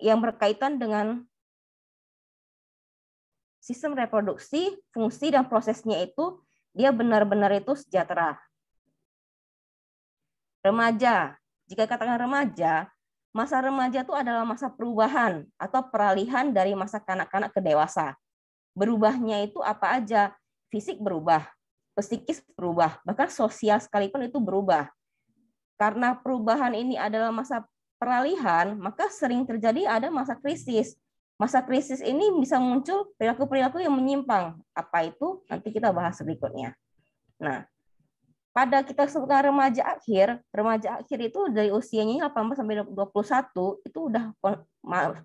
yang berkaitan dengan sistem reproduksi, fungsi dan prosesnya itu dia benar-benar itu sejahtera. Remaja, jika katakan remaja, masa remaja itu adalah masa perubahan atau peralihan dari masa kanak-kanak ke dewasa. Berubahnya itu apa aja? Fisik berubah, psikis berubah, bahkan sosial sekalipun itu berubah. Karena perubahan ini adalah masa peralihan, maka sering terjadi ada masa krisis. Masa krisis ini bisa muncul perilaku-perilaku yang menyimpang. Apa itu? Nanti kita bahas berikutnya. Nah, pada kita sebutkan remaja akhir itu dari usianya 18 sampai 21 itu udah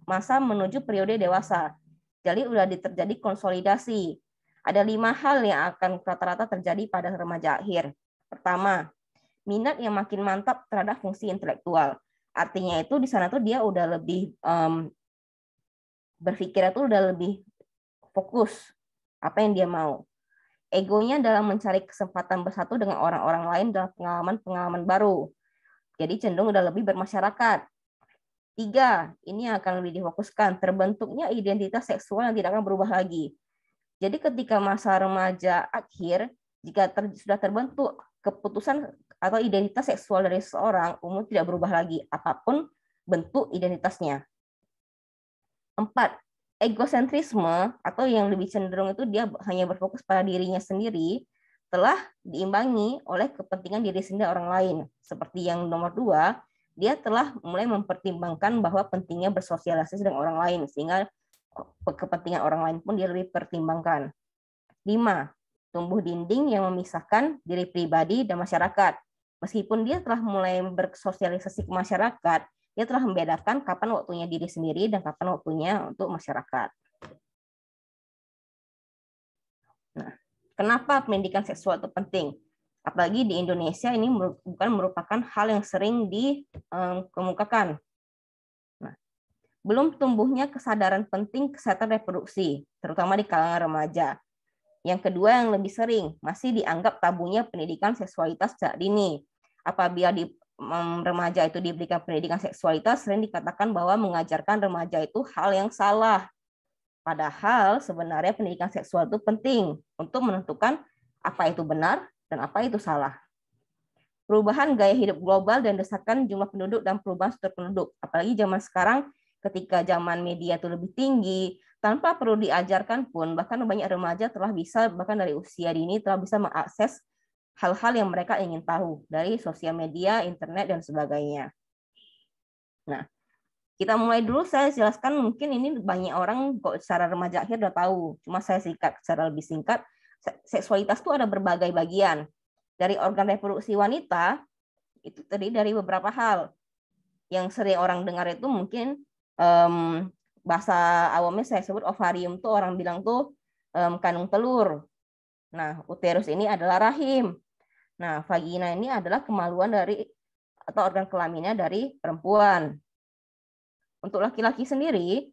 masa menuju periode dewasa. Jadi udah terjadi konsolidasi. Ada 5 hal yang akan rata-rata terjadi pada remaja akhir. Pertama, minat yang makin mantap terhadap fungsi intelektual. Artinya itu di sana tuh dia udah lebih berpikir itu udah lebih fokus apa yang dia mau. Egonya dalam mencari kesempatan bersatu dengan orang-orang lain dalam pengalaman-pengalaman baru. Jadi cenderung udah lebih bermasyarakat. 3, ini akan lebih difokuskan, terbentuknya identitas seksual yang tidak akan berubah lagi. Jadi ketika masa remaja akhir, jika sudah terbentuk keputusan atau identitas seksual dari seseorang, umum tidak berubah lagi, apapun bentuk identitasnya. 4, egosentrisme atau yang lebih cenderung itu dia hanya berfokus pada dirinya sendiri telah diimbangi oleh kepentingan diri sendiri orang lain. Seperti yang nomor 2, dia telah mulai mempertimbangkan bahwa pentingnya bersosialisasi dengan orang lain sehingga kepentingan orang lain pun dia lebih pertimbangkan. 5, tumbuh dinding yang memisahkan diri pribadi dan masyarakat. Meskipun dia telah mulai bersosialisasi ke masyarakat, dia telah membedakan kapan waktunya diri sendiri dan kapan waktunya untuk masyarakat. Nah, kenapa pendidikan seksual itu penting? Apalagi di Indonesia ini bukan merupakan hal yang sering dikemukakan. Nah, belum tumbuhnya kesadaran penting kesehatan reproduksi, terutama di kalangan remaja. Yang kedua yang lebih sering, masih dianggap tabunya pendidikan seksualitas sejak dini. Apabila di remaja itu diberikan pendidikan seksualitas, sering dikatakan bahwa mengajarkan remaja itu hal yang salah. Padahal sebenarnya pendidikan seksual itu penting untuk menentukan apa itu benar dan apa itu salah. Perubahan gaya hidup global dan desakan jumlah penduduk dan perubahan struktur penduduk. Apalagi zaman sekarang ketika zaman media itu lebih tinggi, tanpa perlu diajarkan pun, bahkan banyak remaja telah bisa, bahkan dari usia dini telah bisa mengakses hal-hal yang mereka ingin tahu dari sosial media, internet, dan sebagainya. Nah, kita mulai dulu, saya jelaskan, mungkin ini banyak orang kok secara remaja akhir udah tahu, cuma saya singkat, secara lebih singkat, seksualitas itu ada berbagai bagian. Dari organ reproduksi wanita, itu terdiri dari beberapa hal. Yang sering orang dengar itu mungkin, bahasa awamnya saya sebut ovarium tuh orang bilang tuh kandung telur. Nah, uterus ini adalah rahim. Nah, vagina ini adalah kemaluan dari atau organ kelaminnya dari perempuan. Untuk laki-laki sendiri,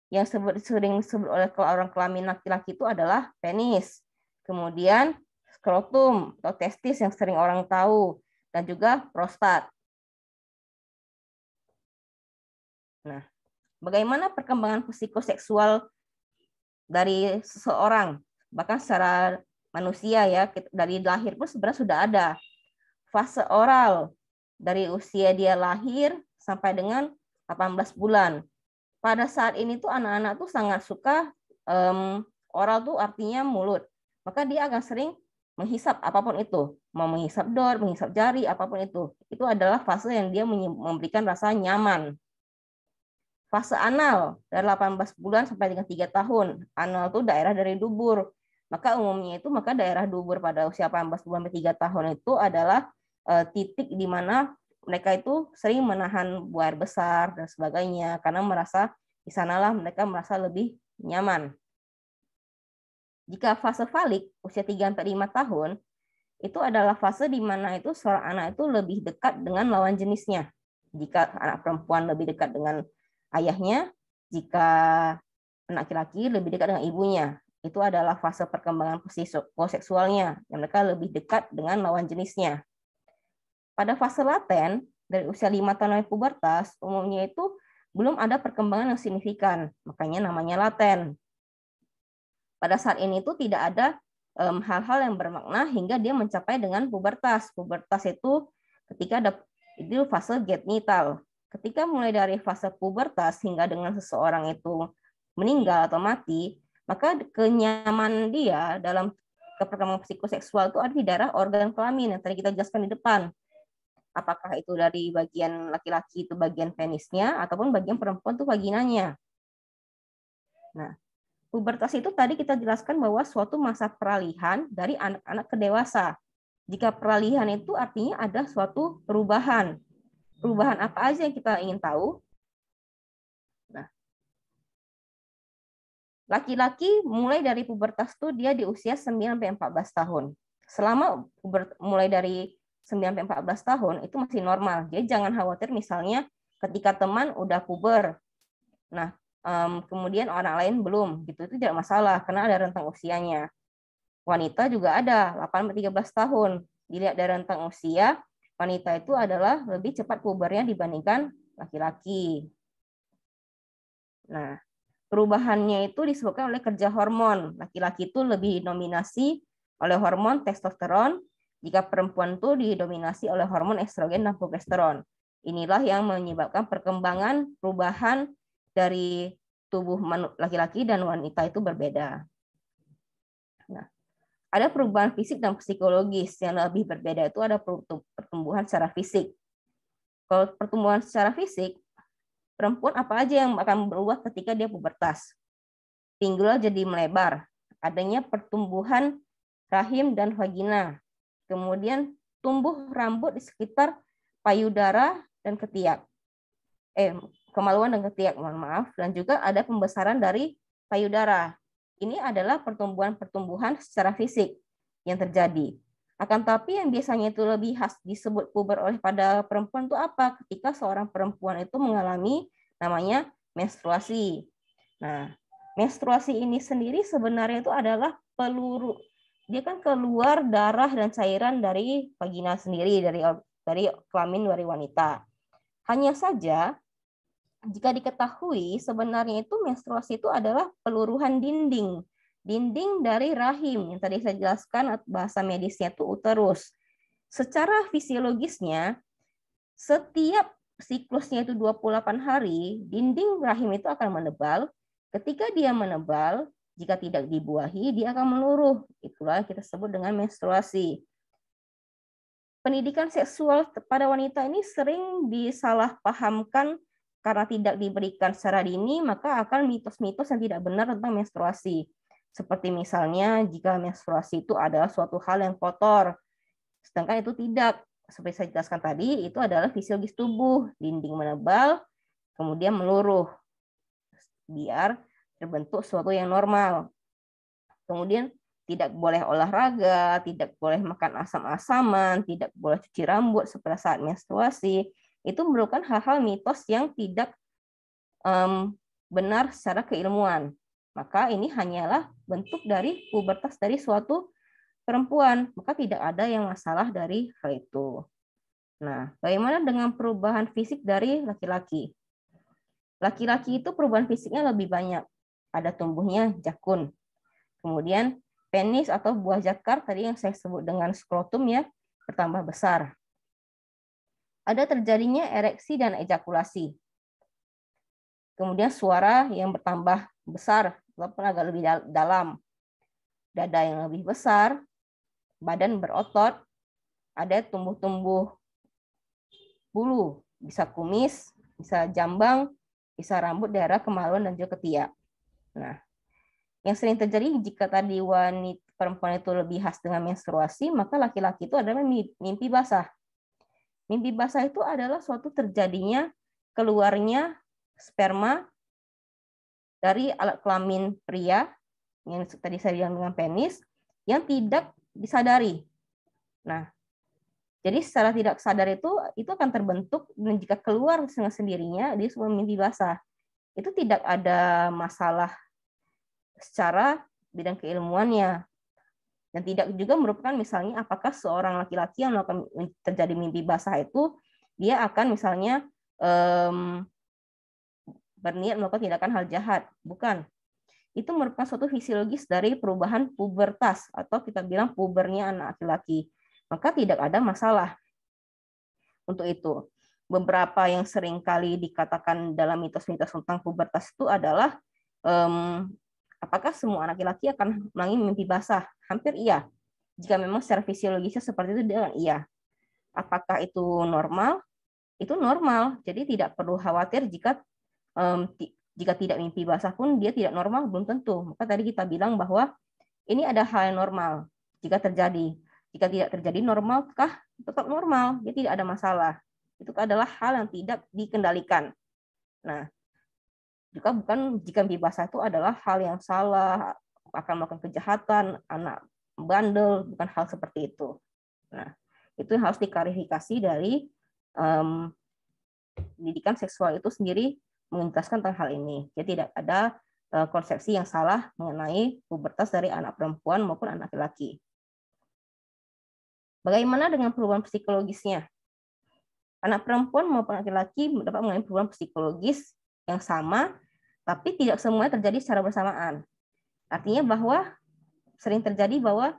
yang sering disebut oleh orang kelamin laki-laki itu adalah penis. Kemudian skrotum atau testis yang sering orang tahu, dan juga prostat. Nah, bagaimana perkembangan psikoseksual dari seseorang, bahkan secara manusia ya, dari lahir pun sebenarnya sudah ada fase oral dari usia dia lahir sampai dengan 18 bulan. Pada saat ini tuh anak-anak tuh sangat suka oral tuh artinya mulut. Maka dia akan sering menghisap apapun itu, mau menghisap dor, menghisap jari, apapun itu. Itu adalah fase yang dia memberikan rasa nyaman. Fase anal dari 18 bulan sampai dengan 3 tahun. Anal itu daerah dari dubur. Maka umumnya itu daerah dubur pada usia 18 bulan sampai 3 tahun itu adalah titik di mana mereka itu sering menahan buang air besar dan sebagainya karena merasa di sanalah mereka merasa lebih nyaman. Jika fase falik usia 3 sampai 5 tahun itu adalah fase di mana itu seorang anak itu lebih dekat dengan lawan jenisnya. Jika anak perempuan lebih dekat dengan ayahnya, jika anak laki-laki lebih dekat dengan ibunya. Itu adalah fase perkembangan psikoseksualnya, yang mereka lebih dekat dengan lawan jenisnya. Pada fase laten, dari usia 5 tahun sampai pubertas, umumnya itu belum ada perkembangan yang signifikan, makanya namanya laten. Pada saat ini tuh tidak ada hal-hal yang bermakna hingga dia mencapai dengan pubertas. Pubertas itu ketika ada itu fase genital. Ketika mulai dari fase pubertas hingga dengan seseorang itu meninggal atau mati, maka kenyamanan dia dalam perkembangan psikoseksual itu ada di daerah organ kelamin yang tadi kita jelaskan di depan. Apakah itu dari bagian laki-laki itu bagian penisnya ataupun bagian perempuan itu vaginanya. Nah, pubertas itu tadi kita jelaskan bahwa suatu masa peralihan dari anak-anak ke dewasa. Jika peralihan itu artinya ada suatu perubahan. Perubahan apa aja yang kita ingin tahu? Nah, laki-laki mulai dari pubertas itu dia di usia 9-14 tahun. Selama mulai dari 9-14 tahun itu masih normal. Jadi jangan khawatir misalnya ketika teman udah puber. Nah, kemudian orang lain belum, gitu itu tidak masalah karena ada rentang usianya. Wanita juga ada 8-13 tahun. Dilihat dari rentang usia, wanita itu adalah lebih cepat pubernya dibandingkan laki-laki. Nah, perubahannya itu disebabkan oleh kerja hormon. Laki-laki itu lebih dominasi oleh hormon testosteron, jika perempuan itu didominasi oleh hormon estrogen dan progesteron. Inilah yang menyebabkan perkembangan perubahan dari tubuh laki-laki dan wanita itu berbeda. Nah, ada perubahan fisik dan psikologis yang lebih berbeda itu ada pertumbuhan secara fisik. Kalau pertumbuhan secara fisik, perempuan apa aja yang akan berubah ketika dia pubertas? Pinggul jadi melebar, adanya pertumbuhan rahim dan vagina, kemudian tumbuh rambut di sekitar payudara dan ketiak. Kemaluan dan ketiak, mohon maaf, dan juga ada pembesaran dari payudara. Ini adalah pertumbuhan secara fisik yang terjadi. Akan tapi yang biasanya itu lebih khas disebut puber oleh pada perempuan itu apa? Ketika seorang perempuan itu mengalami namanya menstruasi. Nah, menstruasi ini sendiri sebenarnya itu adalah peluru. Dia kan keluar darah dan cairan dari vagina sendiri, dari kelamin dari wanita. Hanya saja jika diketahui sebenarnya itu menstruasi itu adalah peluruhan dinding dari rahim yang tadi saya jelaskan bahasa medisnya itu uterus. Secara fisiologisnya setiap siklusnya itu 28 hari, dinding rahim itu akan menebal. Ketika dia menebal, jika tidak dibuahi, dia akan meluruh. Itulah kita sebut dengan menstruasi. Pendidikan seksual pada wanita ini sering disalahpahamkan karena tidak diberikan secara dini, maka akan mitos-mitos yang tidak benar tentang menstruasi. Seperti misalnya jika menstruasi itu adalah suatu hal yang kotor, sedangkan itu tidak. Seperti saya jelaskan tadi, itu adalah fisiologis tubuh, dinding menebal, kemudian meluruh, biar terbentuk sesuatu yang normal. Kemudian tidak boleh olahraga, tidak boleh makan asam-asaman, tidak boleh cuci rambut pada saat menstruasi. Itu merupakan hal-hal mitos yang tidak benar secara keilmuan. Maka ini hanyalah bentuk dari pubertas dari suatu perempuan, maka tidak ada yang masalah dari hal itu. Nah, bagaimana dengan perubahan fisik dari laki-laki? Laki-laki itu perubahan fisiknya lebih banyak. Ada tumbuhnya jakun. Kemudian penis atau buah jakar tadi yang saya sebut dengan skrotum ya, bertambah besar. Ada terjadinya ereksi dan ejakulasi. Kemudian suara yang bertambah besar, walaupun agak lebih dalam. Dada yang lebih besar, badan berotot, ada tumbuh-tumbuh bulu, bisa kumis, bisa jambang, bisa rambut, daerah kemaluan, dan juga ketiak. Nah, yang sering terjadi jika tadi wanita perempuan itu lebih khas dengan menstruasi, maka laki-laki itu adalah mimpi basah. Mimpi basah itu adalah suatu terjadinya keluarnya sperma dari alat kelamin pria, yang tadi saya bilang dengan penis, yang tidak disadari. Nah, jadi secara tidak sadar itu akan terbentuk, dan jika keluar dengan sendirinya, dia sebuah mimpi basah. Itu tidak ada masalah secara bidang keilmuannya. Dan tidak juga merupakan misalnya apakah seorang laki-laki yang melakukan terjadi mimpi basah itu, dia akan misalnya berniat melakukan tindakan hal jahat. Bukan. Itu merupakan suatu fisiologis dari perubahan pubertas atau kita bilang pubernya anak laki-laki. Maka tidak ada masalah untuk itu. Beberapa yang sering kali dikatakan dalam mitos-mitos tentang pubertas itu adalah apakah semua anak laki-laki akan mengalami mimpi basah? Hampir iya. Jika memang secara fisiologisnya seperti itu, dia iya. Apakah itu normal? Itu normal. Jadi tidak perlu khawatir jika tidak mimpi basah pun dia tidak normal, belum tentu. Maka tadi kita bilang bahwa ini ada hal yang normal jika terjadi. Jika tidak terjadi, normalkah? Tetap normal, jadi tidak ada masalah. Itu adalah hal yang tidak dikendalikan. Nah, jika mimpi basah itu adalah hal yang salah, akan melakukan kejahatan, anak bandel, bukan hal seperti itu. Nah, itu yang harus diklarifikasi dari pendidikan seksual itu sendiri menjelaskan tentang hal ini. Jadi tidak ada konsepsi yang salah mengenai pubertas dari anak perempuan maupun anak laki. Bagaimana dengan perubahan psikologisnya? Anak perempuan maupun laki-laki dapat mengalami perubahan psikologis yang sama, tapi tidak semuanya terjadi secara bersamaan. Artinya bahwa sering terjadi bahwa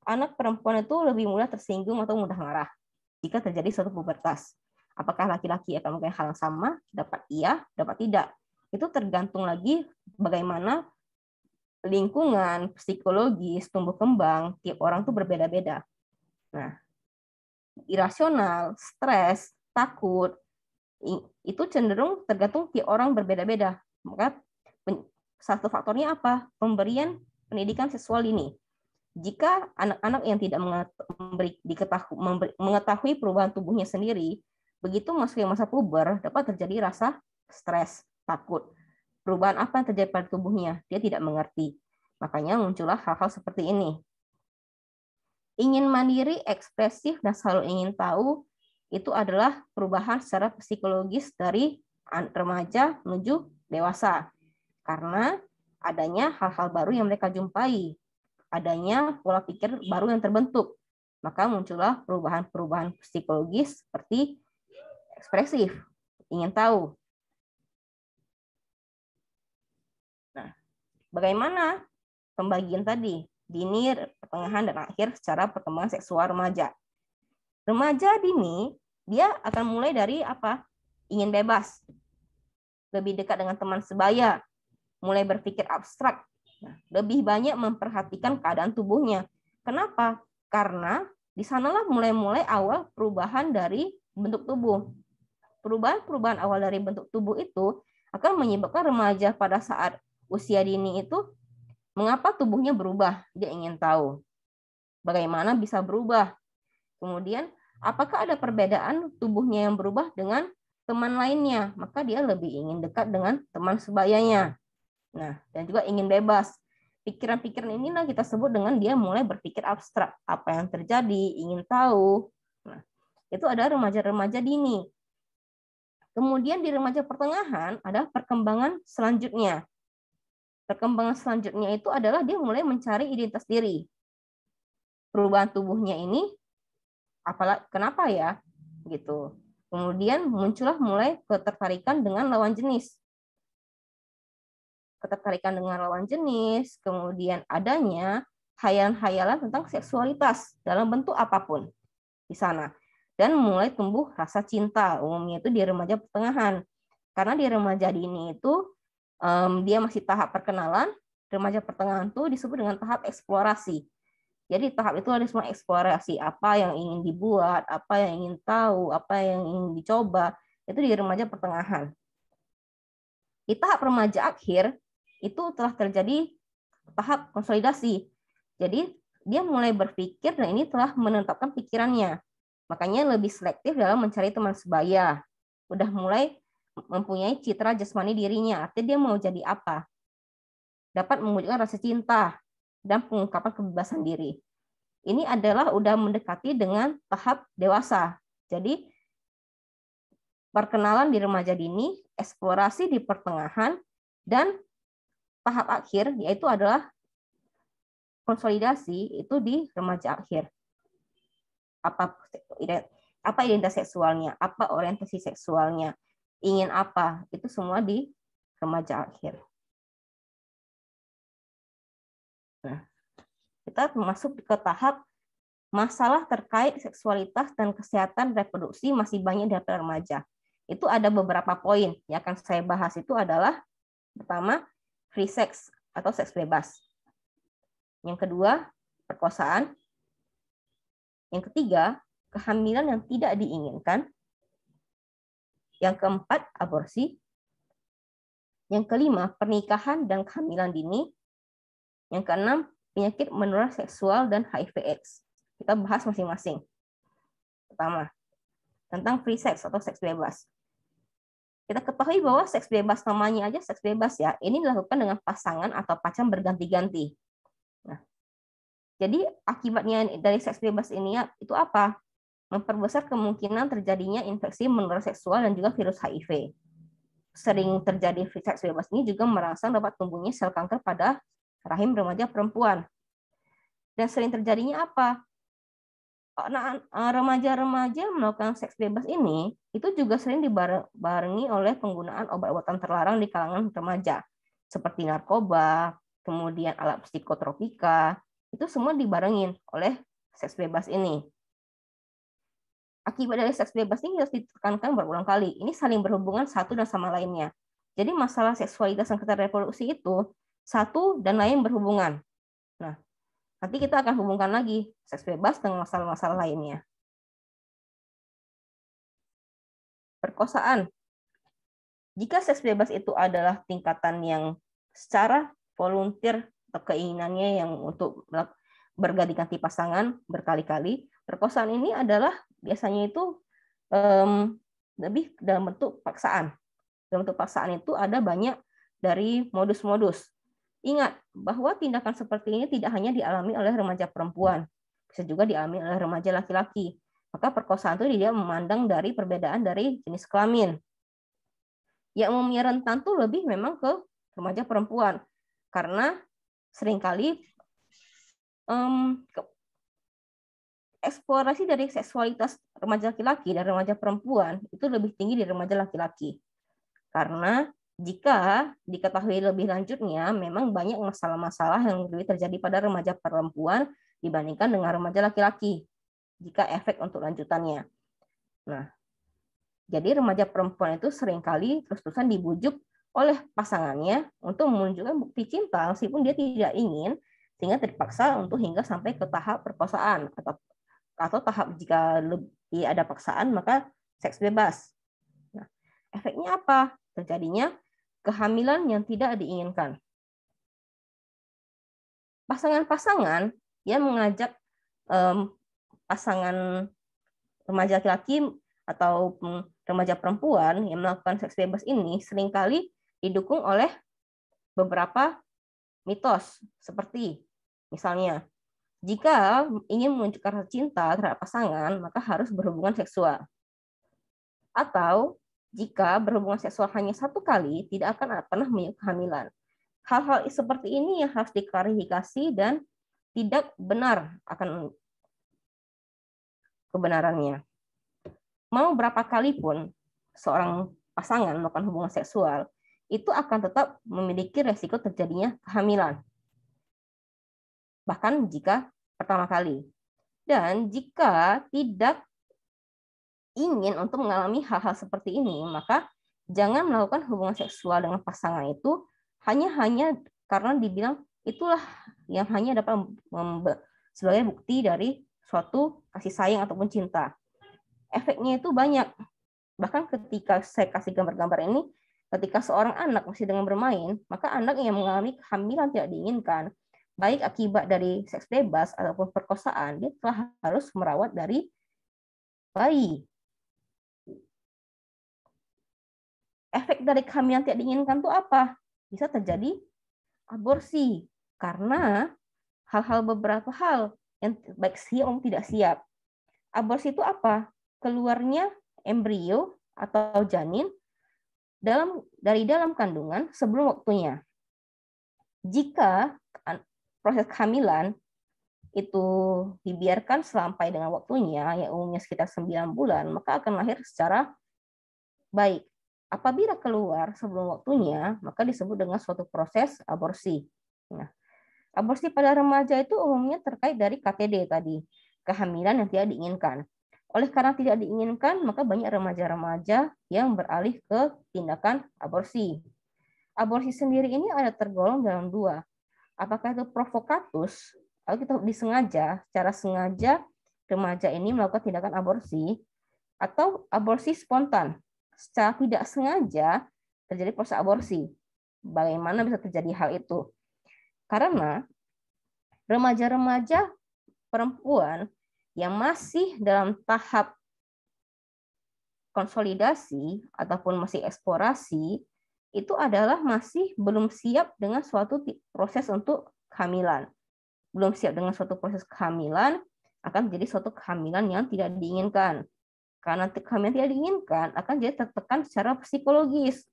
anak perempuan itu lebih mudah tersinggung atau mudah marah jika terjadi suatu pubertas. Apakah laki-laki akan melakukan hal yang sama? Dapat iya, dapat tidak. Itu tergantung lagi bagaimana lingkungan, psikologis, tumbuh kembang, tiap orang itu berbeda-beda. Nah, irasional, stres, takut, itu cenderung tergantung tiap orang berbeda-beda. Maka satu faktornya apa? Pemberian pendidikan seksual ini. Jika anak-anak yang tidak mengetahui perubahan tubuhnya sendiri, begitu masuk masa puber, dapat terjadi rasa stres, takut. Perubahan apa yang terjadi pada tubuhnya? Dia tidak mengerti. Makanya muncullah hal-hal seperti ini. Ingin mandiri, ekspresif, dan selalu ingin tahu, itu adalah perubahan secara psikologis dari remaja menuju dewasa. Karena adanya hal-hal baru yang mereka jumpai. Adanya pola pikir baru yang terbentuk. Maka muncullah perubahan-perubahan psikologis seperti ekspresif, ingin tahu. Nah, bagaimana pembagian tadi? Dini, pertengahan, dan akhir secara perkembangan seksual remaja. Remaja dini, dia akan mulai dari apa? Ingin bebas. Lebih dekat dengan teman sebaya. Mulai berpikir abstrak. Nah, lebih banyak memperhatikan keadaan tubuhnya. Kenapa? Karena di sanalah mulai awal perubahan dari bentuk tubuh. Perubahan awal dari bentuk tubuh itu akan menyebabkan remaja pada saat usia dini itu mengapa tubuhnya berubah. Dia ingin tahu bagaimana bisa berubah. Kemudian apakah ada perbedaan tubuhnya yang berubah dengan teman lainnya. Maka dia lebih ingin dekat dengan teman sebayanya. Nah, dan juga ingin bebas. Pikiran-pikiran inilah kita sebut dengan dia mulai berpikir abstrak. Apa yang terjadi, ingin tahu. Nah, itu ada remaja-remaja dini. Kemudian di remaja pertengahan ada perkembangan selanjutnya. Perkembangan selanjutnya itu adalah dia mulai mencari identitas diri. Perubahan tubuhnya ini, kenapa ya? Gitu. Kemudian muncullah mulai ketertarikan dengan lawan jenis. Ketertarikan dengan lawan jenis, kemudian adanya hayalan-hayalan tentang seksualitas dalam bentuk apapun di sana. Dan mulai tumbuh rasa cinta, umumnya itu di remaja pertengahan. Karena di remaja dini itu dia masih tahap perkenalan, remaja pertengahan itu disebut dengan tahap eksplorasi. Jadi tahap itu ada semua eksplorasi, apa yang ingin dibuat, apa yang ingin tahu, apa yang ingin dicoba, itu di remaja pertengahan. Di tahap remaja akhir, itu telah terjadi tahap konsolidasi. Jadi dia mulai berpikir dan ini telah menetapkan pikirannya. Makanya lebih selektif dalam mencari teman sebaya. Udah mulai mempunyai citra jasmani dirinya. Artinya dia mau jadi apa. Dapat mewujudkan rasa cinta dan pengungkapan kebebasan diri. Ini adalah udah mendekati dengan tahap dewasa. Jadi perkenalan di remaja dini, eksplorasi di pertengahan, dan tahap akhir yaitu adalah konsolidasi itu di remaja akhir. Apa identitas seksualnya, apa orientasi seksualnya, ingin apa, itu semua di remaja akhir. Nah, kita masuk ke tahap masalah terkait seksualitas dan kesehatan reproduksi masih banyak di remaja. Itu ada beberapa poin yang akan saya bahas. Itu adalah pertama, free sex atau seks bebas. Yang kedua, perkosaan. Yang ketiga, kehamilan yang tidak diinginkan. Yang keempat, aborsi. Yang kelima, pernikahan dan kehamilan dini. Yang keenam, penyakit menular seksual dan HIV/AIDS. Kita bahas masing-masing. Pertama, tentang free sex atau seks bebas. Kita ketahui bahwa seks bebas namanya aja seks bebas ya. Ini dilakukan dengan pasangan atau pacar berganti-ganti. Nah, jadi akibatnya dari seks bebas ini itu apa? Memperbesar kemungkinan terjadinya infeksi menular seksual dan juga virus HIV. Sering terjadi seks bebas ini juga merangsang dapat tumbuhnya sel kanker pada rahim remaja perempuan. Dan sering terjadinya apa? Remaja-remaja melakukan seks bebas ini itu juga sering dibarengi oleh penggunaan obat-obatan terlarang di kalangan remaja seperti narkoba, kemudian alat psikotropika, itu semua dibarengin oleh seks bebas ini. Akibat dari seks bebas ini harus ditekankan berulang kali. Ini saling berhubungan satu dan sama lainnya. Jadi masalah seksualitas dan kesehatan reproduksi itu satu dan lain berhubungan. Nah, nanti kita akan hubungkan lagi seks bebas dengan masalah-masalah lainnya. Perkosaan. Jika seks bebas itu adalah tingkatan yang secara volunteer atau keinginannya yang untuk berganti-ganti pasangan berkali-kali, perkosaan ini adalah biasanya itu lebih dalam bentuk paksaan. Dalam bentuk paksaan itu ada banyak dari modus-modus. Ingat bahwa tindakan seperti ini tidak hanya dialami oleh remaja perempuan, bisa juga dialami oleh remaja laki-laki. Maka perkosaan itu dia memandang dari perbedaan dari jenis kelamin. Yang umumnya rentan tuh lebih memang ke remaja perempuan, karena seringkali eksplorasi dari seksualitas remaja laki-laki dan remaja perempuan itu lebih tinggi di remaja laki-laki. Karena jika diketahui lebih lanjutnya, memang banyak masalah-masalah yang lebih terjadi pada remaja perempuan dibandingkan dengan remaja laki-laki, jika efek untuk lanjutannya. Nah, jadi remaja perempuan itu seringkali terus-terusan dibujuk oleh pasangannya untuk menunjukkan bukti cinta, meskipun dia tidak ingin, sehingga terpaksa untuk hingga sampai ke tahap perkosaan, atau tahap jika lebih ada paksaan, maka seks bebas. Nah, efeknya apa? Terjadinya kehamilan yang tidak diinginkan. Pasangan-pasangan yang mengajak pasangan remaja laki-laki atau remaja perempuan yang melakukan seks bebas ini seringkali didukung oleh beberapa mitos, seperti misalnya, jika ingin menunjukkan cinta terhadap pasangan, maka harus berhubungan seksual. Atau jika berhubungan seksual hanya satu kali, tidak akan pernah menyebabkan kehamilan. Hal-hal seperti ini yang harus diklarifikasi dan tidak benar akan kebenarannya. Mau berapa kali pun seorang pasangan melakukan hubungan seksual, itu akan tetap memiliki resiko terjadinya kehamilan. Bahkan jika pertama kali. Dan jika tidak ingin untuk mengalami hal-hal seperti ini, maka jangan melakukan hubungan seksual dengan pasangan itu hanya karena dibilang itulah yang hanya dapat sebagai bukti dari suatu kasih sayang ataupun cinta. Efeknya itu banyak. Bahkan ketika saya kasih gambar-gambar ini, ketika seorang anak masih dengan bermain, maka anak yang mengalami kehamilan tidak diinginkan, baik akibat dari seks bebas ataupun perkosaan, dia telah harus merawat dari bayi. Efek dari kehamilan tidak diinginkan itu apa? Bisa terjadi aborsi karena beberapa hal yang baik siap maupun tidak siap. Aborsi itu apa? Keluarnya embrio atau janin dari dalam kandungan sebelum waktunya. Jika proses kehamilan itu dibiarkan sampai dengan waktunya, yang umumnya sekitar 9 bulan, maka akan lahir secara baik. Apabila keluar sebelum waktunya, maka disebut dengan suatu proses aborsi. Nah, aborsi pada remaja itu umumnya terkait dari KTD tadi, kehamilan yang tidak diinginkan. Oleh karena tidak diinginkan, maka banyak remaja-remaja yang beralih ke tindakan aborsi. Aborsi sendiri ini ada tergolong dalam dua. Apakah itu provokatus, atau kita disengaja, secara sengaja remaja ini melakukan tindakan aborsi, atau aborsi spontan, secara tidak sengaja terjadi proses aborsi. Bagaimana bisa terjadi hal itu? Karena remaja-remaja perempuan yang masih dalam tahap konsolidasi ataupun masih eksplorasi, itu adalah masih belum siap dengan suatu proses untuk kehamilan. Belum siap dengan suatu proses kehamilan, akan menjadi suatu kehamilan yang tidak diinginkan. Karena kehamilan tidak diinginkan, akan jadi tertekan secara psikologis.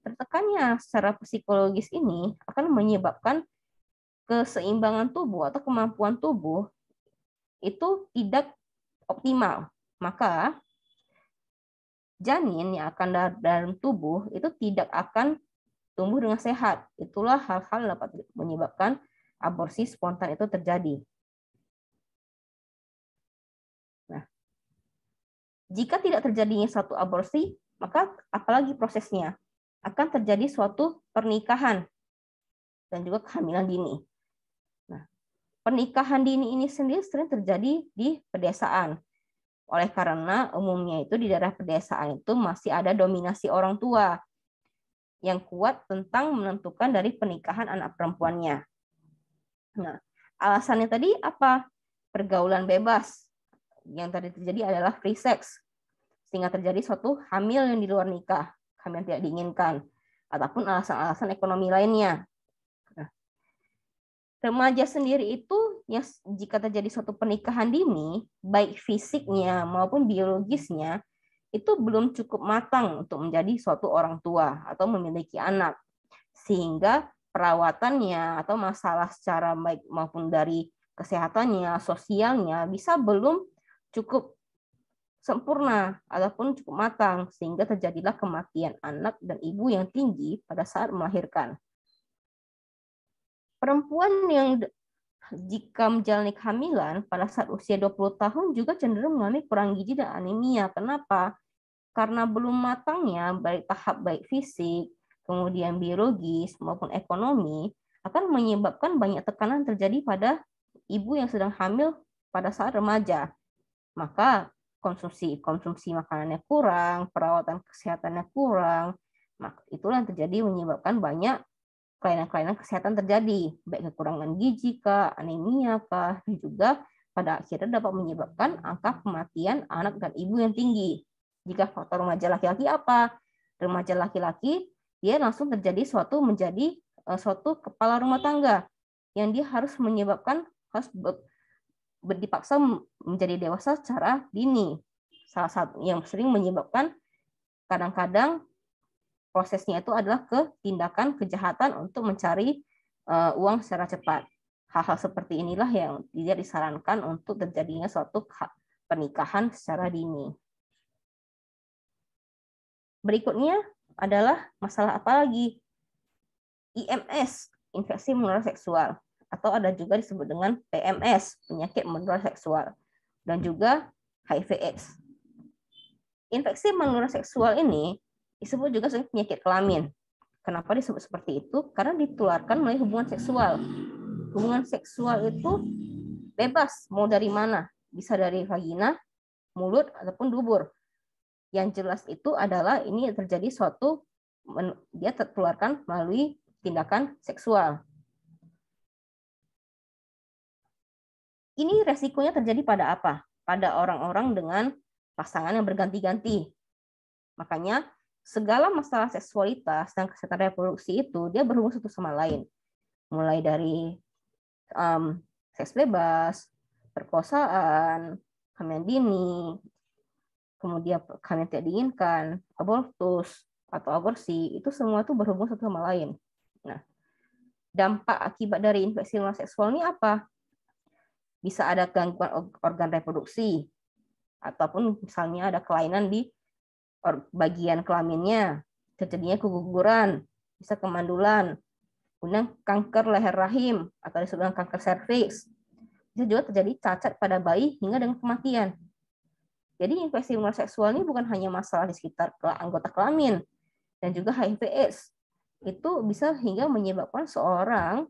Tertekannya secara psikologis ini akan menyebabkan keseimbangan tubuh atau kemampuan tubuh itu tidak optimal. Maka janin yang akan dalam tubuh itu tidak akan tumbuh dengan sehat. Itulah hal-hal yang dapat menyebabkan aborsi spontan itu terjadi. Nah, jika tidak terjadinya satu aborsi, maka apalagi prosesnya? Akan terjadi suatu pernikahan dan juga kehamilan dini. Nah, pernikahan dini ini sendiri sering terjadi di pedesaan. Oleh karena umumnya itu di daerah pedesaan itu masih ada dominasi orang tua yang kuat tentang menentukan dari pernikahan anak perempuannya. Nah, alasannya tadi apa? Pergaulan bebas. Yang tadi terjadi adalah free sex. Sehingga terjadi suatu hamil yang di luar nikah, hamil yang tidak diinginkan, ataupun alasan-alasan ekonomi lainnya. Nah, remaja sendiri itu yang jika terjadi suatu pernikahan dini, baik fisiknya maupun biologisnya, itu belum cukup matang untuk menjadi suatu orang tua atau memiliki anak. Sehingga perawatannya atau masalah secara baik maupun dari kesehatannya, sosialnya bisa belum cukup sempurna ataupun cukup matang, sehingga terjadilah kematian anak dan ibu yang tinggi pada saat melahirkan. Perempuan yang jika menjalani kehamilan pada saat usia 20 tahun juga cenderung mengalami kurang gizi dan anemia. Kenapa? Karena belum matangnya baik tahap baik fisik, kemudian biologis maupun ekonomi, akan menyebabkan banyak tekanan terjadi pada ibu yang sedang hamil pada saat remaja. Maka konsumsi makanannya kurang, perawatan kesehatannya kurang, itulah yang terjadi menyebabkan banyak kelainan-kelainan kesehatan terjadi, baik kekurangan gizi kah, anemia kah, dan juga pada akhirnya dapat menyebabkan angka kematian anak dan ibu yang tinggi. Jika faktor remaja laki-laki apa? Remaja laki-laki dia langsung terjadi menjadi suatu kepala rumah tangga yang dia harus dipaksa menjadi dewasa secara dini. Salah satu yang sering menyebabkan kadang-kadang prosesnya itu adalah tindakan kejahatan untuk mencari uang secara cepat. Hal-hal seperti inilah yang tidak disarankan untuk terjadinya suatu pernikahan secara dini. Berikutnya adalah masalah apa lagi? IMS, infeksi menular seksual, atau ada juga disebut dengan PMS, penyakit menular seksual, dan juga HIV/AIDS. Infeksi menular seksual ini disebut juga sebagai penyakit kelamin. Kenapa disebut seperti itu? Karena ditularkan melalui hubungan seksual. Hubungan seksual itu bebas, mau dari mana? Bisa dari vagina, mulut, ataupun dubur. Yang jelas itu adalah ini terjadi dia tertularkan melalui tindakan seksual. Ini resikonya terjadi pada apa? Pada orang-orang dengan pasangan yang berganti-ganti. Makanya segala masalah seksualitas dan kesehatan reproduksi itu dia berhubungan satu sama lain. Mulai dari seks bebas, perkosaan, kehamilan dini, kemudian kehamilan tidak diinginkan, abortus atau aborsi, itu semua itu berhubungan satu sama lain. Nah, dampak akibat dari infeksi menular seksual ini apa? Bisa ada gangguan organ reproduksi, ataupun misalnya ada kelainan di bagian kelaminnya, terjadinya keguguran, bisa kemandulan, kemudian kanker leher rahim atau disebut dengan kanker serviks. Bisa juga terjadi cacat pada bayi hingga dengan kematian. Jadi infeksi menular seksual ini bukan hanya masalah di sekitar anggota kelamin, dan juga HIV/AIDS. Itu bisa hingga menyebabkan seorang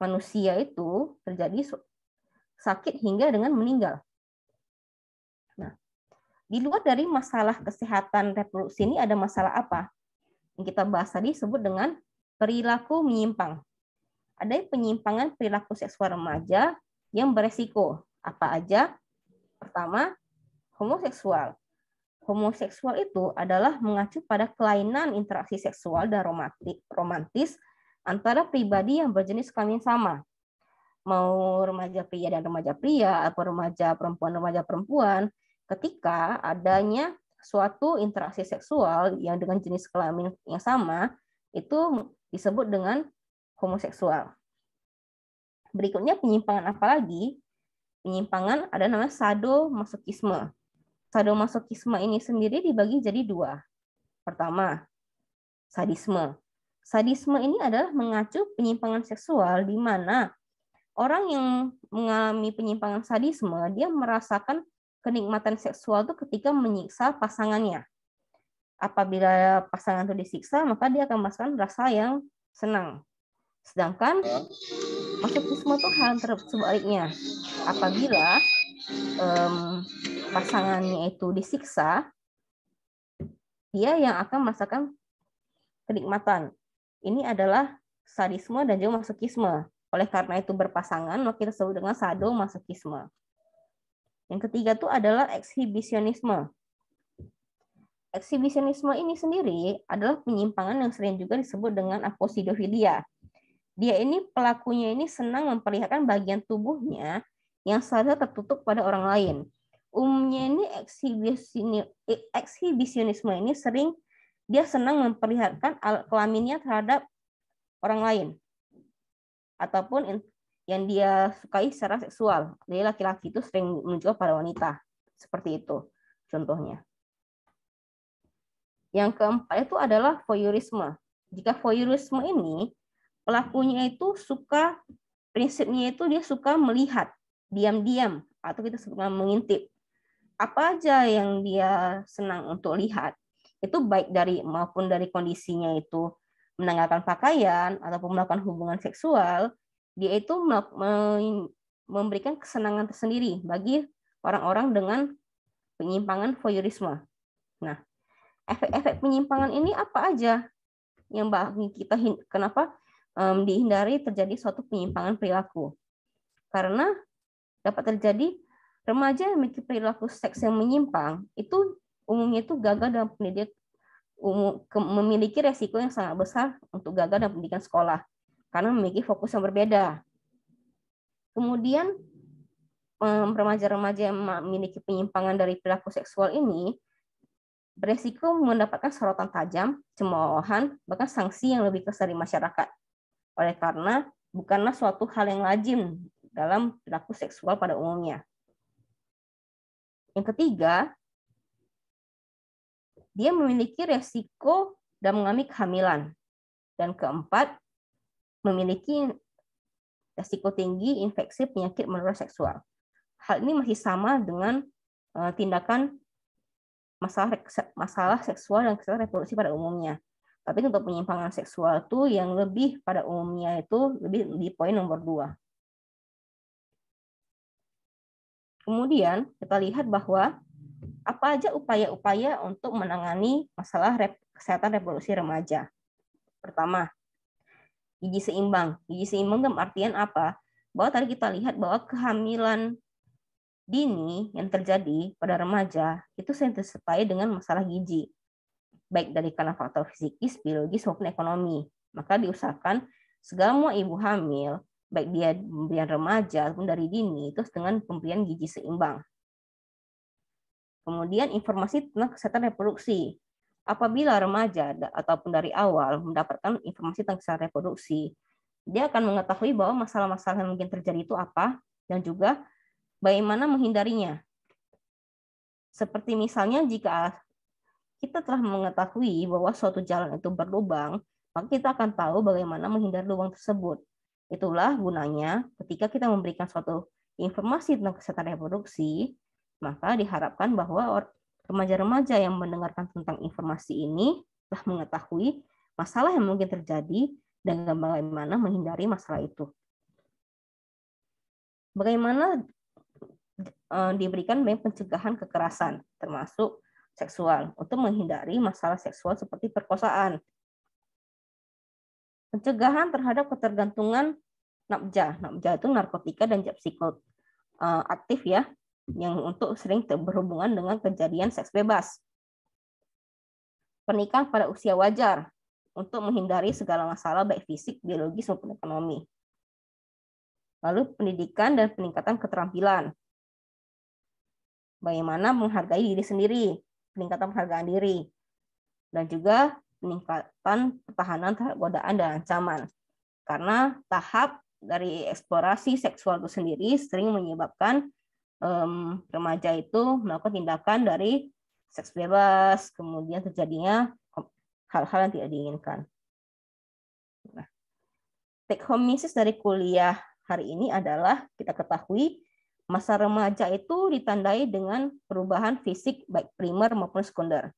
manusia itu terjadi sakit hingga dengan meninggal. Nah, di luar dari masalah kesehatan reproduksi ini ada masalah apa? Yang kita bahas tadi disebut dengan perilaku menyimpang. Ada penyimpangan perilaku seksual remaja yang beresiko. Apa aja? Pertama, homoseksual. Homoseksual itu adalah mengacu pada kelainan interaksi seksual dan romantis antara pribadi yang berjenis kelamin sama. Mau remaja pria dan remaja pria, atau remaja perempuan, ketika adanya suatu interaksi seksual yang dengan jenis kelamin yang sama, itu disebut dengan homoseksual. Berikutnya penyimpangan apa lagi? Penyimpangan ada namanya sadomasokisme. Sadomasokisme ini sendiri dibagi jadi dua. Pertama, sadisme. Sadisme ini adalah mengacu penyimpangan seksual di mana orang yang mengalami penyimpangan sadisme, dia merasakan kenikmatan seksual itu ketika menyiksa pasangannya. Apabila pasangan itu disiksa, maka dia akan merasakan rasa yang senang. Sedangkan masokisme itu hal sebaliknya. Apabila pasangannya itu disiksa, dia yang akan merasakan kenikmatan. Ini adalah sadisme dan juga masokisme. Oleh karena itu berpasangan, maka kita sebut dengan sadomasokisme. Yang ketiga itu adalah eksibisionisme. Eksibisionisme ini sendiri adalah penyimpangan yang sering juga disebut dengan aposidofilia. Dia ini pelakunya ini senang memperlihatkan bagian tubuhnya yang seharusnya tertutup pada orang lain. Umumnya ini eksibisionisme ini sering dia senang memperlihatkan kelaminnya terhadap orang lain ataupun yang dia sukai secara seksual. Jadi laki-laki itu sering menunjukkan pada wanita. Seperti itu contohnya. Yang keempat itu adalah voyeurisme. Jika voyeurisme ini pelakunya itu prinsipnya itu dia suka melihat diam-diam atau kita sebut mengintip. Apa aja yang dia senang untuk lihat, itu baik maupun dari kondisinya itu menanggalkan pakaian ataupun melakukan hubungan seksual, dia itu memberikan kesenangan tersendiri bagi orang-orang dengan penyimpangan voyeurisme. Nah, efek-efek penyimpangan ini apa aja yang kita kenapa dihindari terjadi suatu penyimpangan perilaku? Karena dapat terjadi remaja yang memiliki perilaku seks yang menyimpang itu umumnya itu gagal dalam pendidikan, memiliki resiko yang sangat besar untuk gagal dalam pendidikan sekolah karena memiliki fokus yang berbeda. Kemudian remaja-remaja yang memiliki penyimpangan dari perilaku seksual ini beresiko mendapatkan sorotan tajam, cemoohan, bahkan sanksi yang lebih keras dari masyarakat. Oleh karena bukanlah suatu hal yang lazim dalam perilaku seksual pada umumnya. Yang ketiga, dia memiliki resiko dan mengalami kehamilan. Dan keempat, memiliki resiko tinggi infeksi penyakit menular seksual. Hal ini masih sama dengan tindakan masalah seksual dan kesehatan reproduksi pada umumnya. Tapi untuk penyimpangan seksual itu yang lebih pada umumnya itu lebih di poin nomor 2. Kemudian kita lihat bahwa apa aja upaya-upaya untuk menangani masalah kesehatan reproduksi remaja. Pertama, gizi seimbang. Gizi seimbang dalam artian apa? Bahwa tadi kita lihat bahwa kehamilan dini yang terjadi pada remaja itu sering disertai dengan masalah gizi, baik dari karena faktor fisikis, biologis maupun ekonomi. Maka diusahakan semua ibu hamil, baik dia pemberian remaja ataupun dari dini, itu dengan pemberian gizi seimbang. Kemudian informasi tentang kesehatan reproduksi. Apabila remaja ataupun dari awal mendapatkan informasi tentang kesehatan reproduksi, dia akan mengetahui bahwa masalah-masalah yang mungkin terjadi itu apa dan juga bagaimana menghindarinya. Seperti misalnya jika kita telah mengetahui bahwa suatu jalan itu berlubang, maka kita akan tahu bagaimana menghindari lubang tersebut. Itulah gunanya ketika kita memberikan suatu informasi tentang kesehatan reproduksi, maka diharapkan bahwa remaja-remaja yang mendengarkan tentang informasi ini telah mengetahui masalah yang mungkin terjadi dan bagaimana menghindari masalah itu. Bagaimana diberikan pencegahan kekerasan, termasuk seksual, untuk menghindari masalah seksual seperti perkosaan. Pencegahan terhadap ketergantungan nafja. Nafja itu narkotika dan zat psikoaktif ya, yang untuk sering berhubungan dengan kejadian seks bebas. Pernikahan pada usia wajar untuk menghindari segala masalah baik fisik, biologis maupun ekonomi. Lalu pendidikan dan peningkatan keterampilan. Bagaimana menghargai diri sendiri, peningkatan penghargaan diri, dan juga peningkatan pertahanan terhadap godaan dan ancaman. Karena tahap dari eksplorasi seksual itu sendiri sering menyebabkan remaja itu melakukan tindakan dari seks bebas, kemudian terjadinya hal-hal yang tidak diinginkan. Nah, take home message dari kuliah hari ini adalah kita ketahui masa remaja itu ditandai dengan perubahan fisik baik primer maupun sekunder,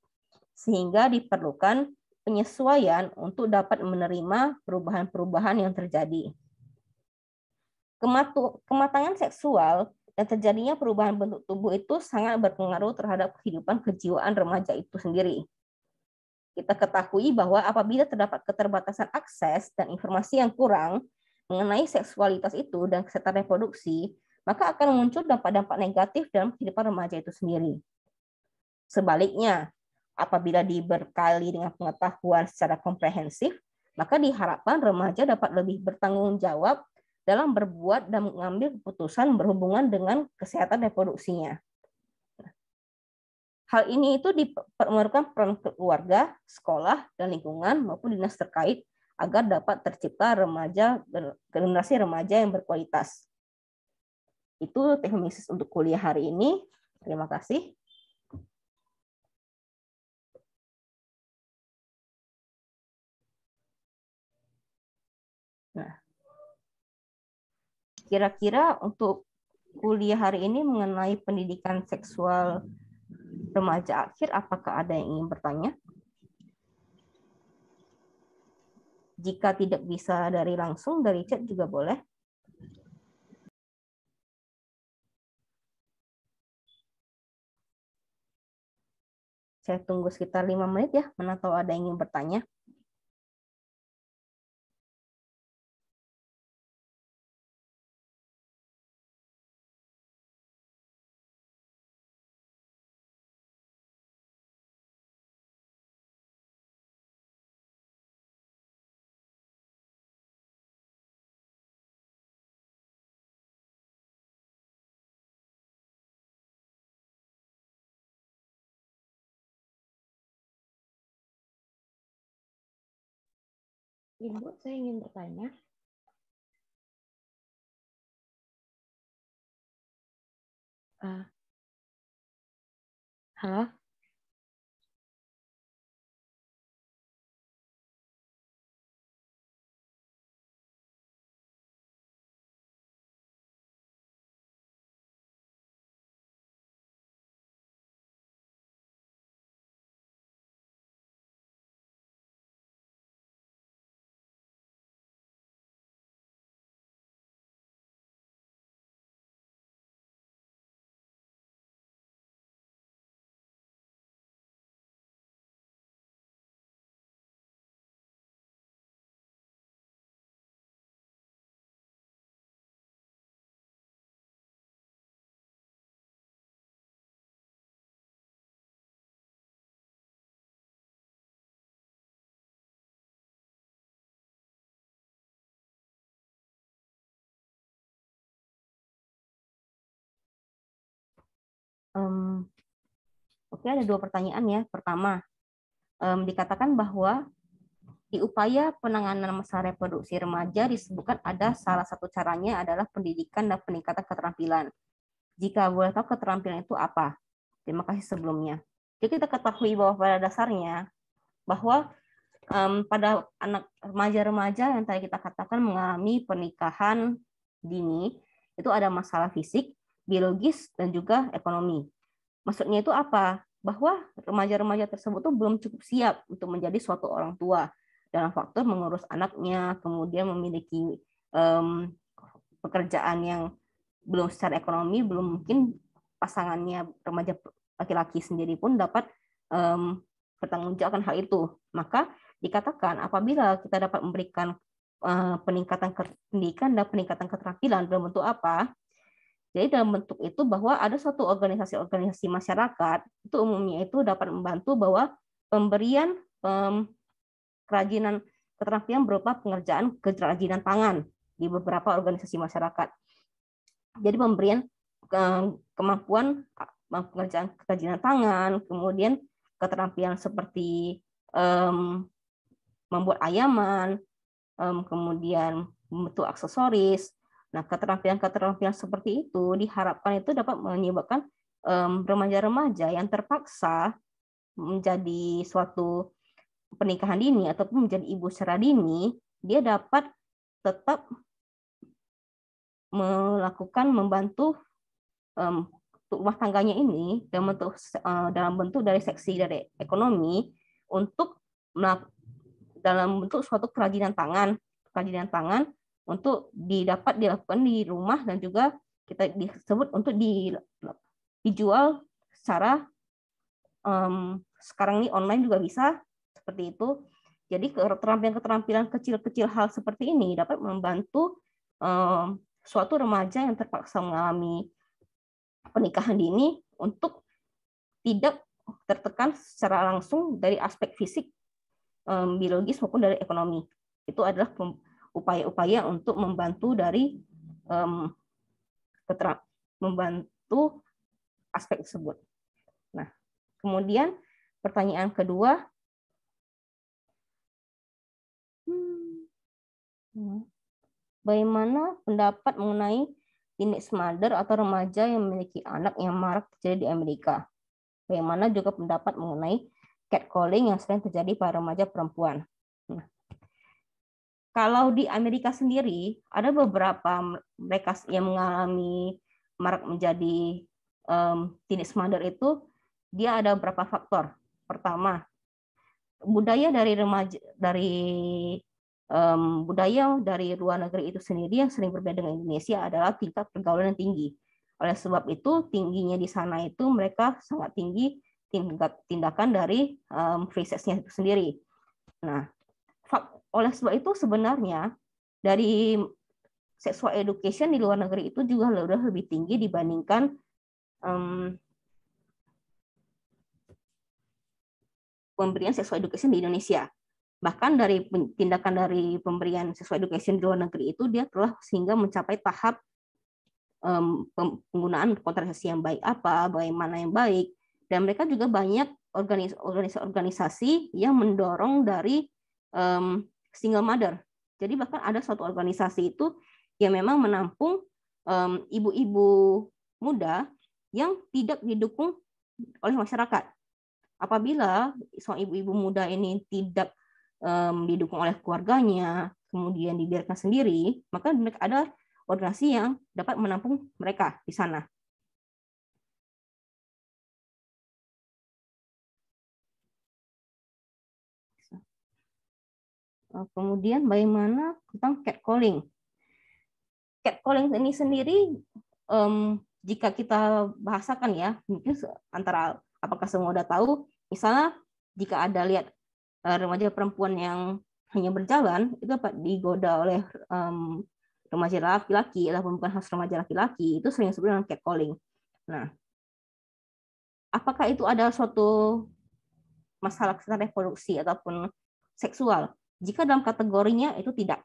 sehingga diperlukan penyesuaian untuk dapat menerima perubahan-perubahan yang terjadi. Kematangan seksual dan terjadinya perubahan bentuk tubuh itu sangat berpengaruh terhadap kehidupan kejiwaan remaja itu sendiri. Kita ketahui bahwa apabila terdapat keterbatasan akses dan informasi yang kurang mengenai seksualitas itu dan kesehatan reproduksi, maka akan muncul dampak-dampak negatif dalam kehidupan remaja itu sendiri. Sebaliknya, apabila dibekali dengan pengetahuan secara komprehensif, maka diharapkan remaja dapat lebih bertanggung jawab dalam berbuat dan mengambil keputusan berhubungan dengan kesehatan reproduksinya. Hal ini itu diperlukan peran keluarga, sekolah, dan lingkungan maupun dinas terkait agar dapat tercipta generasi remaja yang berkualitas. Itu teknis untuk kuliah hari ini. Terima kasih. Nah, kira-kira untuk kuliah hari ini mengenai pendidikan seksual remaja akhir, apakah ada yang ingin bertanya? Jika tidak bisa dari langsung, dari chat juga boleh. Saya tunggu sekitar 5 menit ya, mana tahu ada yang ingin bertanya. Ibu, saya ingin bertanya. Halo? Oke, ada 2 pertanyaan ya. Pertama, dikatakan bahwa di upaya penanganan masalah reproduksi remaja disebutkan ada salah satu caranya adalah pendidikan dan peningkatan keterampilan. Jika boleh tahu keterampilan itu apa? Terima kasih sebelumnya. Jadi kita ketahui bahwa pada dasarnya bahwa pada anak remaja-remaja yang tadi kita katakan mengalami pernikahan dini, itu ada masalah fisik, biologis, dan juga ekonomi. Maksudnya itu apa? Bahwa remaja-remaja tersebut tuh belum cukup siap untuk menjadi suatu orang tua dalam faktor mengurus anaknya, kemudian memiliki pekerjaan yang belum secara ekonomi, belum mungkin pasangannya remaja laki-laki sendiri pun dapat bertanggung jawab akan hal itu. Maka dikatakan apabila kita dapat memberikan peningkatan pendidikan dan peningkatan keterampilan dalam bentuk apa? Jadi dalam bentuk itu bahwa ada suatu organisasi-organisasi masyarakat itu umumnya itu dapat membantu bahwa pemberian kerajinan keterampilan berupa pengerjaan kerajinan tangan di beberapa organisasi masyarakat. Jadi pemberian kemampuan pengerjaan kerajinan tangan, kemudian keterampilan seperti membuat ayaman, kemudian membentuk aksesoris. Nah, keterampilan-keterampilan seperti itu diharapkan itu dapat menyebabkan remaja-remaja yang terpaksa menjadi suatu pernikahan dini ataupun menjadi ibu secara dini, dia dapat tetap melakukan membantu rumah tangganya ini dalam bentuk dari seksi dari ekonomi untuk dalam bentuk suatu kerajinan tangan untuk dilakukan di rumah dan juga kita disebut untuk dijual secara sekarang ini online juga bisa seperti itu. Jadi keterampilan-keterampilan kecil-kecil hal seperti ini dapat membantu suatu remaja yang terpaksa mengalami pernikahan dini untuk tidak tertekan secara langsung dari aspek fisik, biologis maupun dari ekonomi. Itu adalah upaya-upaya untuk membantu dari membantu aspek tersebut. Nah, kemudian pertanyaan kedua, bagaimana pendapat mengenai teenage mother atau remaja yang memiliki anak yang marak terjadi di Amerika? Bagaimana juga pendapat mengenai catcalling yang sering terjadi pada remaja perempuan? Nah, kalau di Amerika sendiri, ada beberapa mereka yang mengalami marak menjadi teenage mother itu, dia ada beberapa faktor. Pertama, budaya dari remaja budaya dari luar negeri itu sendiri yang sering berbeda dengan Indonesia adalah tingkat pergaulan yang tinggi. Oleh sebab itu, tingginya di sana itu mereka sangat tinggi tingkat tindakan dari free sex-nya itu sendiri. Nah, oleh sebab itu sebenarnya dari sexual education di luar negeri itu juga lebih tinggi dibandingkan pemberian sexual education di Indonesia. Bahkan dari tindakan dari pemberian sexual education di luar negeri itu dia telah sehingga mencapai tahap penggunaan kontrasepsi yang baik apa, bagaimana yang baik, dan mereka juga banyak organisasi yang mendorong dari single mother. Jadi bahkan ada suatu organisasi itu yang memang menampung ibu-ibu muda yang tidak didukung oleh masyarakat. Apabila seorang ibu-ibu muda ini tidak didukung oleh keluarganya, kemudian dibiarkan sendiri, maka ada organisasi yang dapat menampung mereka di sana. Kemudian bagaimana tentang catcalling? Catcalling ini sendiri, jika kita bahasakan ya, mungkin antara apakah semua udah tahu, misalnya jika ada lihat remaja perempuan yang hanya berjalan, itu dapat digoda oleh remaja laki-laki, ataupun bukan harus remaja laki-laki, itu sering disebut dengan catcalling. Nah, apakah itu ada suatu masalah kesehatan reproduksi ataupun seksual? Jika dalam kategorinya itu tidak.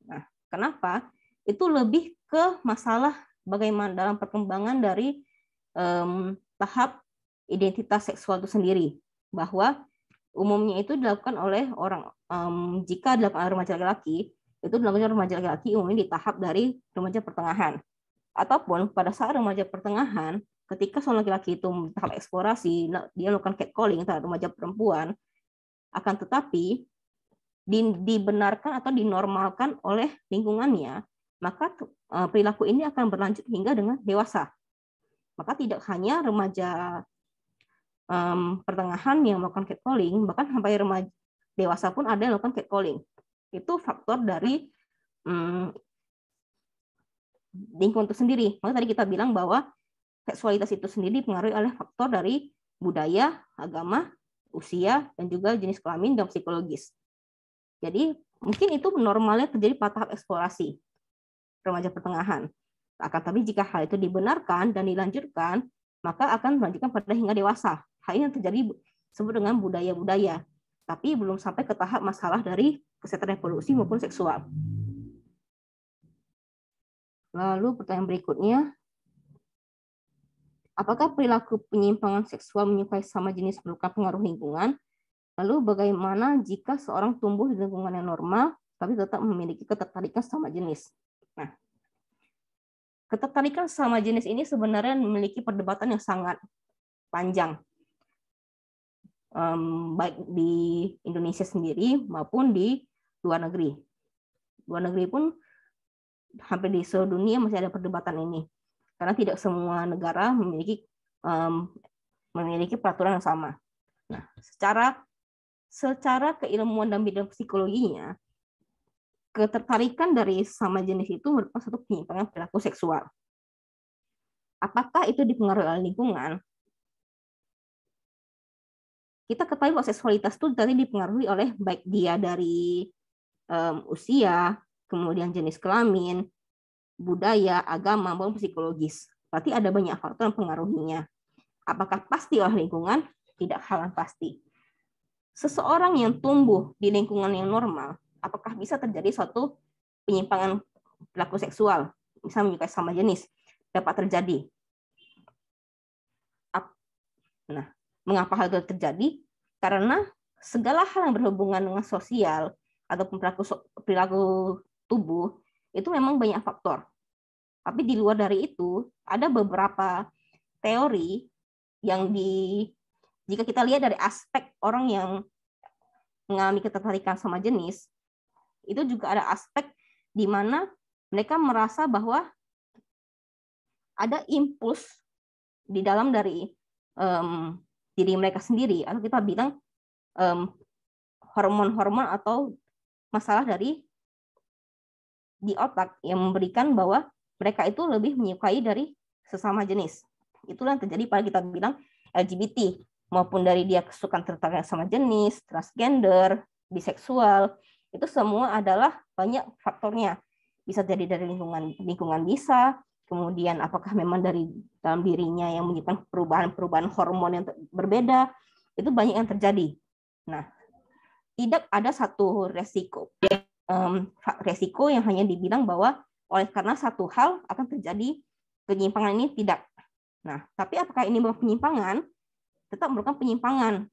Nah, kenapa? Itu lebih ke masalah bagaimana dalam perkembangan dari tahap identitas seksual itu sendiri. Bahwa umumnya itu dilakukan oleh orang, jika dilakukan oleh remaja laki-laki, itu dilakukan remaja laki-laki umumnya di tahap dari remaja pertengahan. Ataupun pada saat remaja pertengahan, ketika seorang laki-laki itu tahap eksplorasi, dia melakukan catcalling terhadap remaja perempuan, akan tetapi dibenarkan atau dinormalkan oleh lingkungannya, maka perilaku ini akan berlanjut hingga dengan dewasa. Maka tidak hanya remaja pertengahan yang melakukan catcalling, bahkan sampai remaja dewasa pun ada yang melakukan catcalling. Itu faktor dari lingkungan itu sendiri. Maka tadi kita bilang bahwa seksualitas itu sendiri dipengaruhi oleh faktor dari budaya, agama, usia, dan juga jenis kelamin dan psikologis. Jadi mungkin itu normalnya terjadi pada tahap eksplorasi remaja pertengahan. Akan tapi jika hal itu dibenarkan dan dilanjutkan, maka akan melanjutkan pada hingga dewasa. Hal ini yang terjadi disebut dengan budaya-budaya, tapi belum sampai ke tahap masalah dari kesehatan reproduksi maupun seksual. Lalu pertanyaan berikutnya, apakah perilaku penyimpangan seksual menyukai sama jenis merupakan pengaruh lingkungan? Lalu bagaimana jika seorang tumbuh di lingkungan yang normal, tapi tetap memiliki ketertarikan sama jenis? Nah, ketertarikan sama jenis ini sebenarnya memiliki perdebatan yang sangat panjang, baik di Indonesia sendiri maupun di luar negeri. Luar negeri pun hampir di seluruh dunia masih ada perdebatan ini, karena tidak semua negara memiliki peraturan yang sama. Nah, secara keilmuan dan bidang psikologinya, ketertarikan dari sama jenis itu merupakan satu penyimpangan perilaku seksual. Apakah itu dipengaruhi oleh lingkungan? Kita ketahui bahwa seksualitas itu tadi dipengaruhi oleh baik dia dari usia, kemudian jenis kelamin, budaya, agama, maupun psikologis. Berarti ada banyak faktor yang mempengaruhinya. Apakah pasti oleh lingkungan? Tidak hal yang pasti. Seseorang yang tumbuh di lingkungan yang normal, apakah bisa terjadi suatu penyimpangan perilaku seksual, misalnya menyukai sama jenis, dapat terjadi. Nah, mengapa hal itu terjadi? Karena segala hal yang berhubungan dengan sosial ataupun perilaku tubuh itu memang banyak faktor. Tapi di luar dari itu ada beberapa teori yang jika kita lihat dari aspek orang yang mengalami ketertarikan sama jenis, itu juga ada aspek di mana mereka merasa bahwa ada impuls di dalam dari diri mereka sendiri, atau kita bilang hormon-hormon atau masalah dari di otak yang memberikan bahwa mereka itu lebih menyukai dari sesama jenis. Itulah yang terjadi pada kita bilang LGBT, maupun dari dia kesukaan tertarik sama jenis, transgender, biseksual, itu semua adalah banyak faktornya. Bisa jadi dari lingkungan bisa, kemudian apakah memang dari dalam dirinya yang menyebabkan perubahan-perubahan hormon yang berbeda, itu banyak yang terjadi. Nah, tidak ada satu resiko yang hanya dibilang bahwa oleh karena satu hal akan terjadi penyimpangan ini, tidak. Nah, tapi apakah ini merupakan penyimpangan? Tetap merupakan penyimpangan.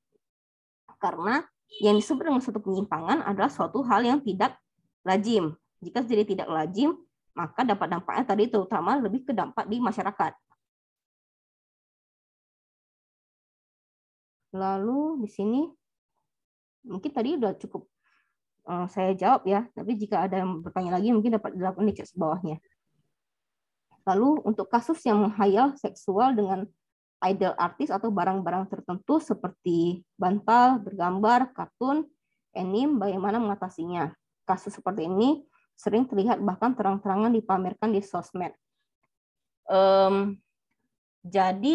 Karena yang disebut dengan suatu penyimpangan adalah suatu hal yang tidak lazim. Jika jadi tidak lazim, maka dampak-dampaknya tadi terutama lebih ke dampak di masyarakat. Lalu di sini mungkin tadi udah cukup saya jawab ya, tapi jika ada yang bertanya lagi mungkin dapat dilakukan di chat bawahnya. Lalu untuk kasus yang menghayal seksual dengan idol artis atau barang-barang tertentu seperti bantal, bergambar, kartun, anime, bagaimana mengatasinya? Kasus seperti ini sering terlihat bahkan terang-terangan dipamerkan di sosmed. Jadi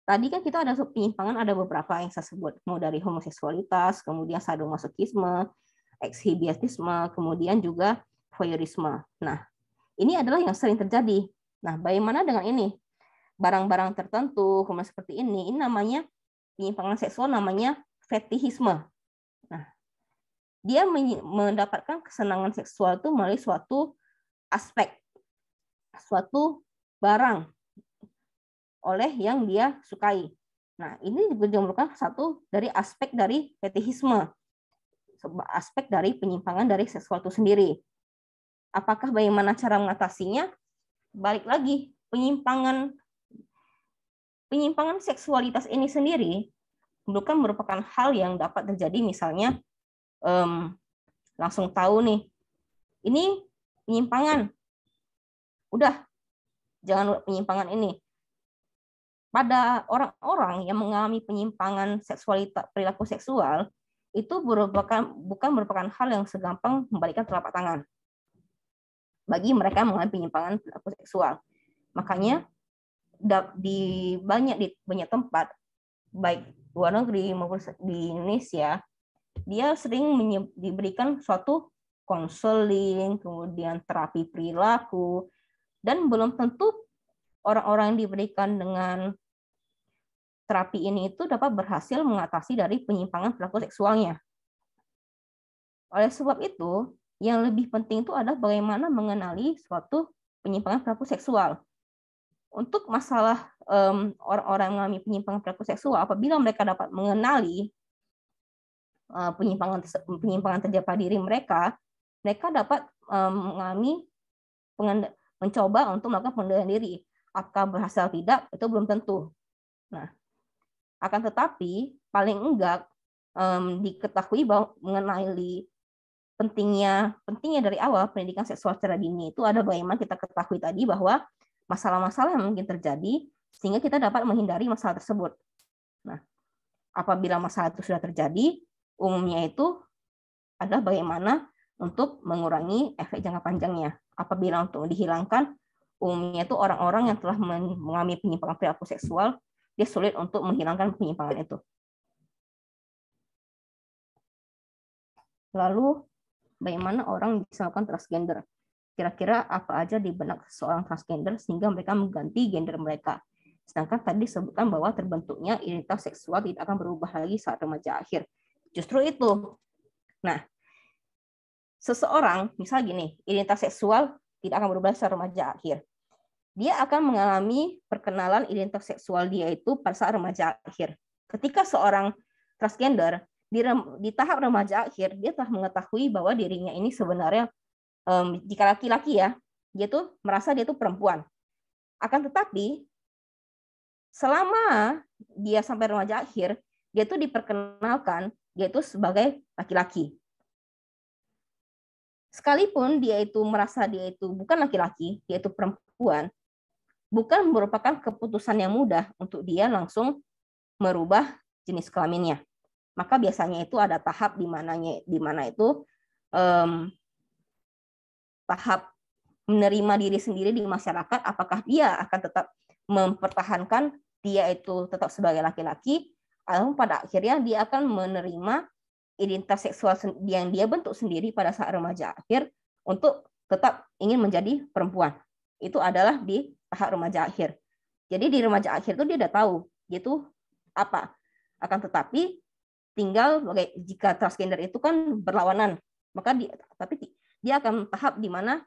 tadi kan kita ada penyimpangan, ada beberapa yang saya sebut, mau dari homoseksualitas, kemudian sadomasochisme, ekshibianisme, kemudian juga voyeurisme. Nah, ini adalah yang sering terjadi. Nah, bagaimana dengan ini? Barang-barang tertentu, kemudian seperti ini namanya penyimpangan seksual, namanya fetishisme. Nah, dia mendapatkan kesenangan seksual itu melalui suatu aspek, suatu barang oleh yang dia sukai. Nah, ini juga merupakan satu dari aspek dari fetishisme, aspek dari penyimpangan dari seksual itu sendiri. Apakah bagaimana cara mengatasinya? Balik lagi, penyimpangan penyimpangan seksualitas ini sendiri bukan merupakan hal yang dapat terjadi misalnya langsung tahu nih, ini penyimpangan, udah jangan penyimpangan ini. Pada orang-orang yang mengalami penyimpangan seksualitas perilaku seksual itu bukan merupakan hal yang segampang membalikan telapak tangan bagi mereka yang mengalami penyimpangan perilaku seksual. Makanya di banyak tempat baik luar negeri maupun di Indonesia, dia sering diberikan suatu konseling, kemudian terapi perilaku, dan belum tentu orang-orang yang diberikan dengan terapi ini itu dapat berhasil mengatasi dari penyimpangan perilaku seksualnya. Oleh sebab itu, yang lebih penting itu adalah bagaimana mengenali suatu penyimpangan perilaku seksual. Untuk masalah orang-orang yang mengalami penyimpangan perilaku seksual, apabila mereka dapat mengenali penyimpangan terjadi pada diri mereka dapat mencoba untuk melakukan pengendalian diri. Apakah berhasil tidak, itu belum tentu. Nah, akan tetapi paling enggak diketahui bahwa mengenai pentingnya dari awal pendidikan seksual secara dini itu ada bagaimana kita ketahui tadi bahwa masalah-masalah yang mungkin terjadi sehingga kita dapat menghindari masalah tersebut. Nah, apabila masalah itu sudah terjadi, umumnya itu adalah bagaimana untuk mengurangi efek jangka panjangnya. Apabila untuk dihilangkan, umumnya itu orang-orang yang telah mengalami penyimpangan perilaku seksual, dia sulit untuk menghilangkan penyimpangan itu. Lalu, bagaimana orang bisa melakukan transgender? Kira-kira apa aja di benak seorang transgender sehingga mereka mengganti gender mereka? Sedangkan tadi disebutkan bahwa terbentuknya identitas seksual tidak akan berubah lagi saat remaja akhir. Justru itu. Nah, seseorang, misal gini, identitas seksual tidak akan berubah saat remaja akhir. Dia akan mengalami perkenalan identitas seksual dia itu pada saat remaja akhir. Ketika seorang transgender di tahap remaja akhir, dia telah mengetahui bahwa dirinya ini sebenarnya jika laki-laki ya, dia tuh merasa dia tuh perempuan. Akan tetapi selama dia sampai remaja akhir, dia tuh diperkenalkan dia itu sebagai laki-laki. Sekalipun dia itu merasa dia itu bukan laki-laki, dia itu perempuan, bukan merupakan keputusan yang mudah untuk dia langsung merubah jenis kelaminnya. Maka biasanya itu ada tahap di mana itu tahap menerima diri sendiri di masyarakat, apakah dia akan tetap mempertahankan dia itu tetap sebagai laki-laki, atau pada akhirnya dia akan menerima identitas seksual yang dia bentuk sendiri pada saat remaja akhir untuk tetap ingin menjadi perempuan. Itu adalah di tahap remaja akhir. Jadi di remaja akhir itu dia udah tahu dia itu apa. Akan tetapi tinggal jika transgender itu kan berlawanan, maka dia akan tahap di mana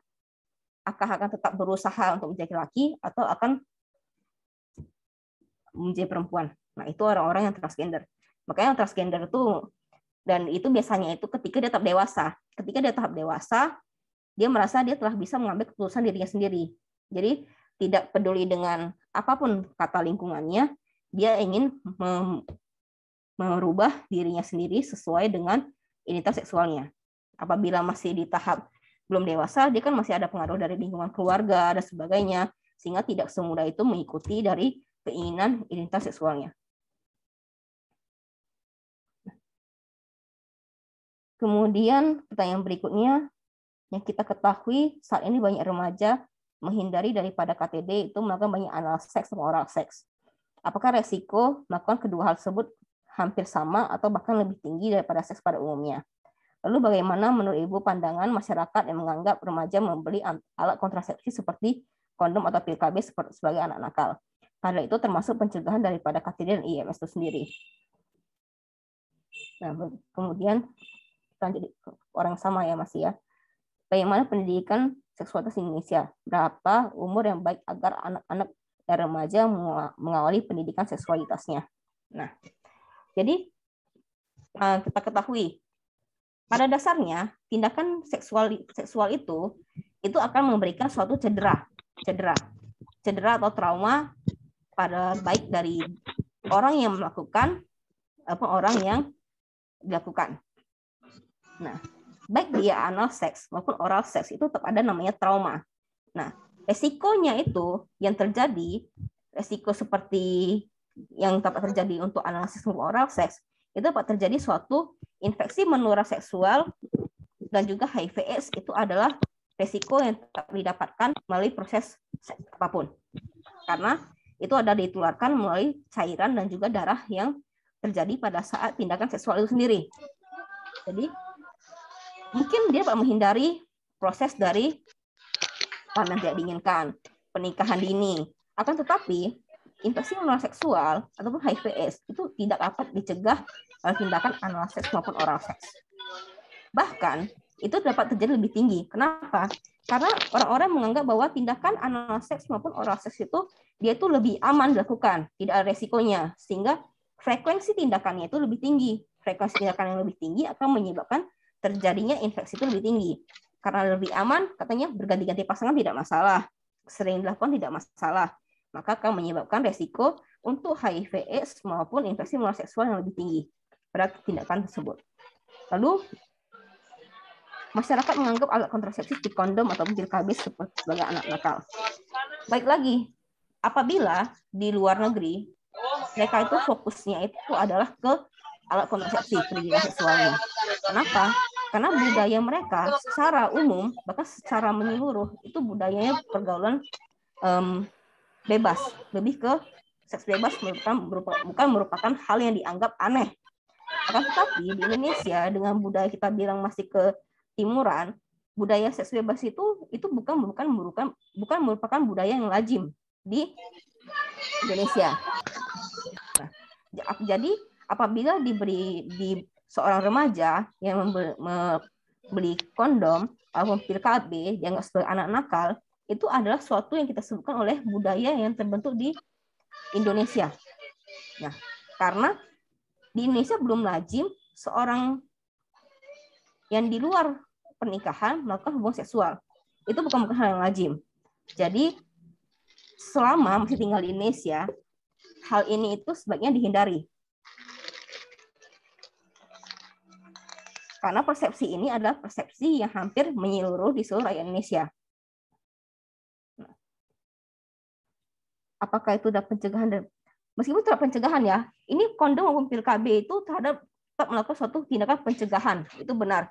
akan tetap berusaha untuk menjadi laki atau akan menjadi perempuan. Nah, itu orang-orang yang transgender. Makanya yang transgender itu, dan itu biasanya itu ketika dia tahap dewasa. Ketika dia tahap dewasa, dia merasa dia telah bisa mengambil keputusan dirinya sendiri. Jadi tidak peduli dengan apapun kata lingkungannya, dia ingin merubah dirinya sendiri sesuai dengan identitas seksualnya. Apabila masih di tahap belum dewasa, dia kan masih ada pengaruh dari lingkungan keluarga dan sebagainya, sehingga tidak semudah itu mengikuti dari keinginan identitas seksualnya. Kemudian pertanyaan berikutnya, yang kita ketahui saat ini banyak remaja menghindari daripada KTD itu melakukan banyak anal seks atau oral seks. Apakah resiko melakukan kedua hal tersebut hampir sama atau bahkan lebih tinggi daripada seks pada umumnya? Lalu bagaimana menurut Ibu pandangan masyarakat yang menganggap remaja membeli alat kontrasepsi seperti kondom atau pil KB sebagai anak nakal? Padahal itu termasuk pencegahan daripada KTD dan IMS itu sendiri. Nah, kemudian kita jadi orang sama ya Mas ya. Bagaimana pendidikan seksualitas di Indonesia? Berapa umur yang baik agar anak-anak dan remaja mengawali pendidikan seksualitasnya? Nah, jadi kita ketahui pada dasarnya tindakan seksual itu akan memberikan suatu cedera atau trauma pada baik dari orang yang melakukan apa orang yang dilakukan. Nah, baik dia anal seks maupun oral seks itu tetap ada namanya trauma. Nah, resikonya itu yang terjadi, resiko seperti yang dapat terjadi untuk anal seks maupun oral seks, itu dapat terjadi suatu infeksi menular seksual dan juga HIV/AIDS itu adalah resiko yang didapatkan melalui proses seks apapun. Karena itu ada ditularkan melalui cairan dan juga darah yang terjadi pada saat tindakan seksual itu sendiri. Jadi mungkin dia dapat menghindari proses dari yang tidak diinginkan, pernikahan dini. Akan tetapi infeksi menular seksual ataupun HIV/AIDS itu tidak dapat dicegah oleh tindakan anal seks maupun oral seks. Bahkan itu dapat terjadi lebih tinggi. Kenapa? Karena orang-orang menganggap bahwa tindakan anal seks maupun oral seks itu dia itu lebih aman dilakukan, tidak ada resikonya, sehingga frekuensi tindakannya itu lebih tinggi. Frekuensi tindakan yang lebih tinggi akan menyebabkan terjadinya infeksi itu lebih tinggi. Karena lebih aman, katanya berganti-ganti pasangan tidak masalah, sering dilakukan tidak masalah, maka akan menyebabkan resiko untuk HIV/AIDS maupun infeksi menular seksual yang lebih tinggi pada tindakan tersebut. Lalu masyarakat menganggap alat kontrasepsi seperti kondom atau pil KB sebagai anak nakal. Baik lagi, apabila di luar negeri mereka itu fokusnya itu adalah ke alat kontrasepsi pendidikan seksualnya. Kenapa? Karena budaya mereka secara umum bahkan secara menyeluruh itu budayanya pergaulan bebas, lebih ke seks bebas bukan merupakan hal yang dianggap aneh. Akan tetapi di Indonesia dengan budaya kita bilang masih ke timuran, budaya seks bebas itu bukan merupakan budaya yang lazim di Indonesia. Nah, jadi apabila di seorang remaja yang membeli kondom atau pil KB dianggap sebagai anak nakal, itu adalah suatu yang kita sebutkan oleh budaya yang terbentuk di Indonesia. Nah, karena di Indonesia belum lazim seorang yang di luar pernikahan melakukan hubungan seksual. Itu bukan hal yang lazim. Jadi selama masih tinggal di Indonesia, hal ini itu sebaiknya dihindari. Karena persepsi ini adalah persepsi yang hampir menyeluruh di seluruh rakyat Indonesia. Apakah itu ada pencegahan? Meskipun tidak pencegahan ya, ini kondom maupun pil KB itu tetap melakukan suatu tindakan pencegahan, itu benar.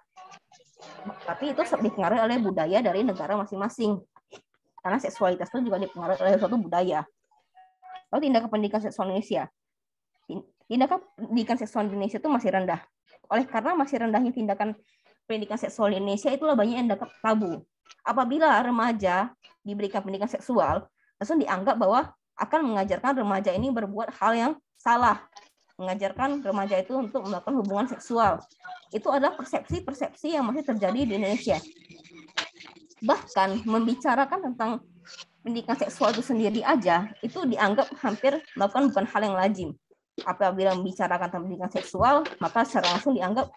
Tapi itu dipengaruhi oleh budaya dari negara masing-masing. Karena seksualitas itu juga dipengaruhi oleh suatu budaya. Lalu tindakan pendidikan seksual Indonesia. Tindakan pendidikan seksual Indonesia itu masih rendah. Oleh karena masih rendahnya tindakan pendidikan seksual di Indonesia, itulah banyak yang dianggap tabu. Apabila remaja diberikan pendidikan seksual, langsung dianggap bahwa akan mengajarkan remaja ini berbuat hal yang salah. Mengajarkan remaja itu untuk melakukan hubungan seksual. Itu adalah persepsi-persepsi yang masih terjadi di Indonesia. Bahkan membicarakan tentang pendidikan seksual itu sendiri aja, itu dianggap hampir melakukan bukan hal yang lazim. Apabila membicarakan tentang pendidikan seksual, maka secara langsung dianggap,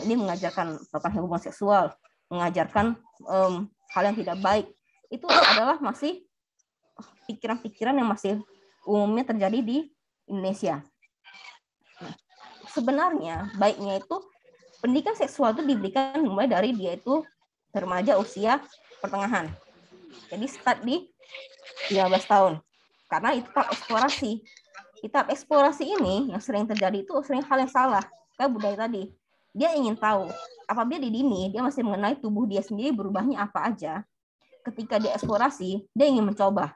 ini mengajarkan melakukan hubungan seksual, mengajarkan hal yang tidak baik. Itu adalah masih pikiran-pikiran yang masih umumnya terjadi di Indonesia. Nah, sebenarnya baiknya itu pendidikan seksual itu diberikan mulai dari dia itu remaja usia pertengahan. Jadi start di 15 tahun. Karena itu tahap eksplorasi. Di tahap eksplorasi ini yang sering terjadi itu sering hal yang salah. Kayak budaya tadi. Dia ingin tahu, apabila di dini dia masih mengenai tubuh dia sendiri berubahnya apa aja. Ketika dia eksplorasi, dia ingin mencoba.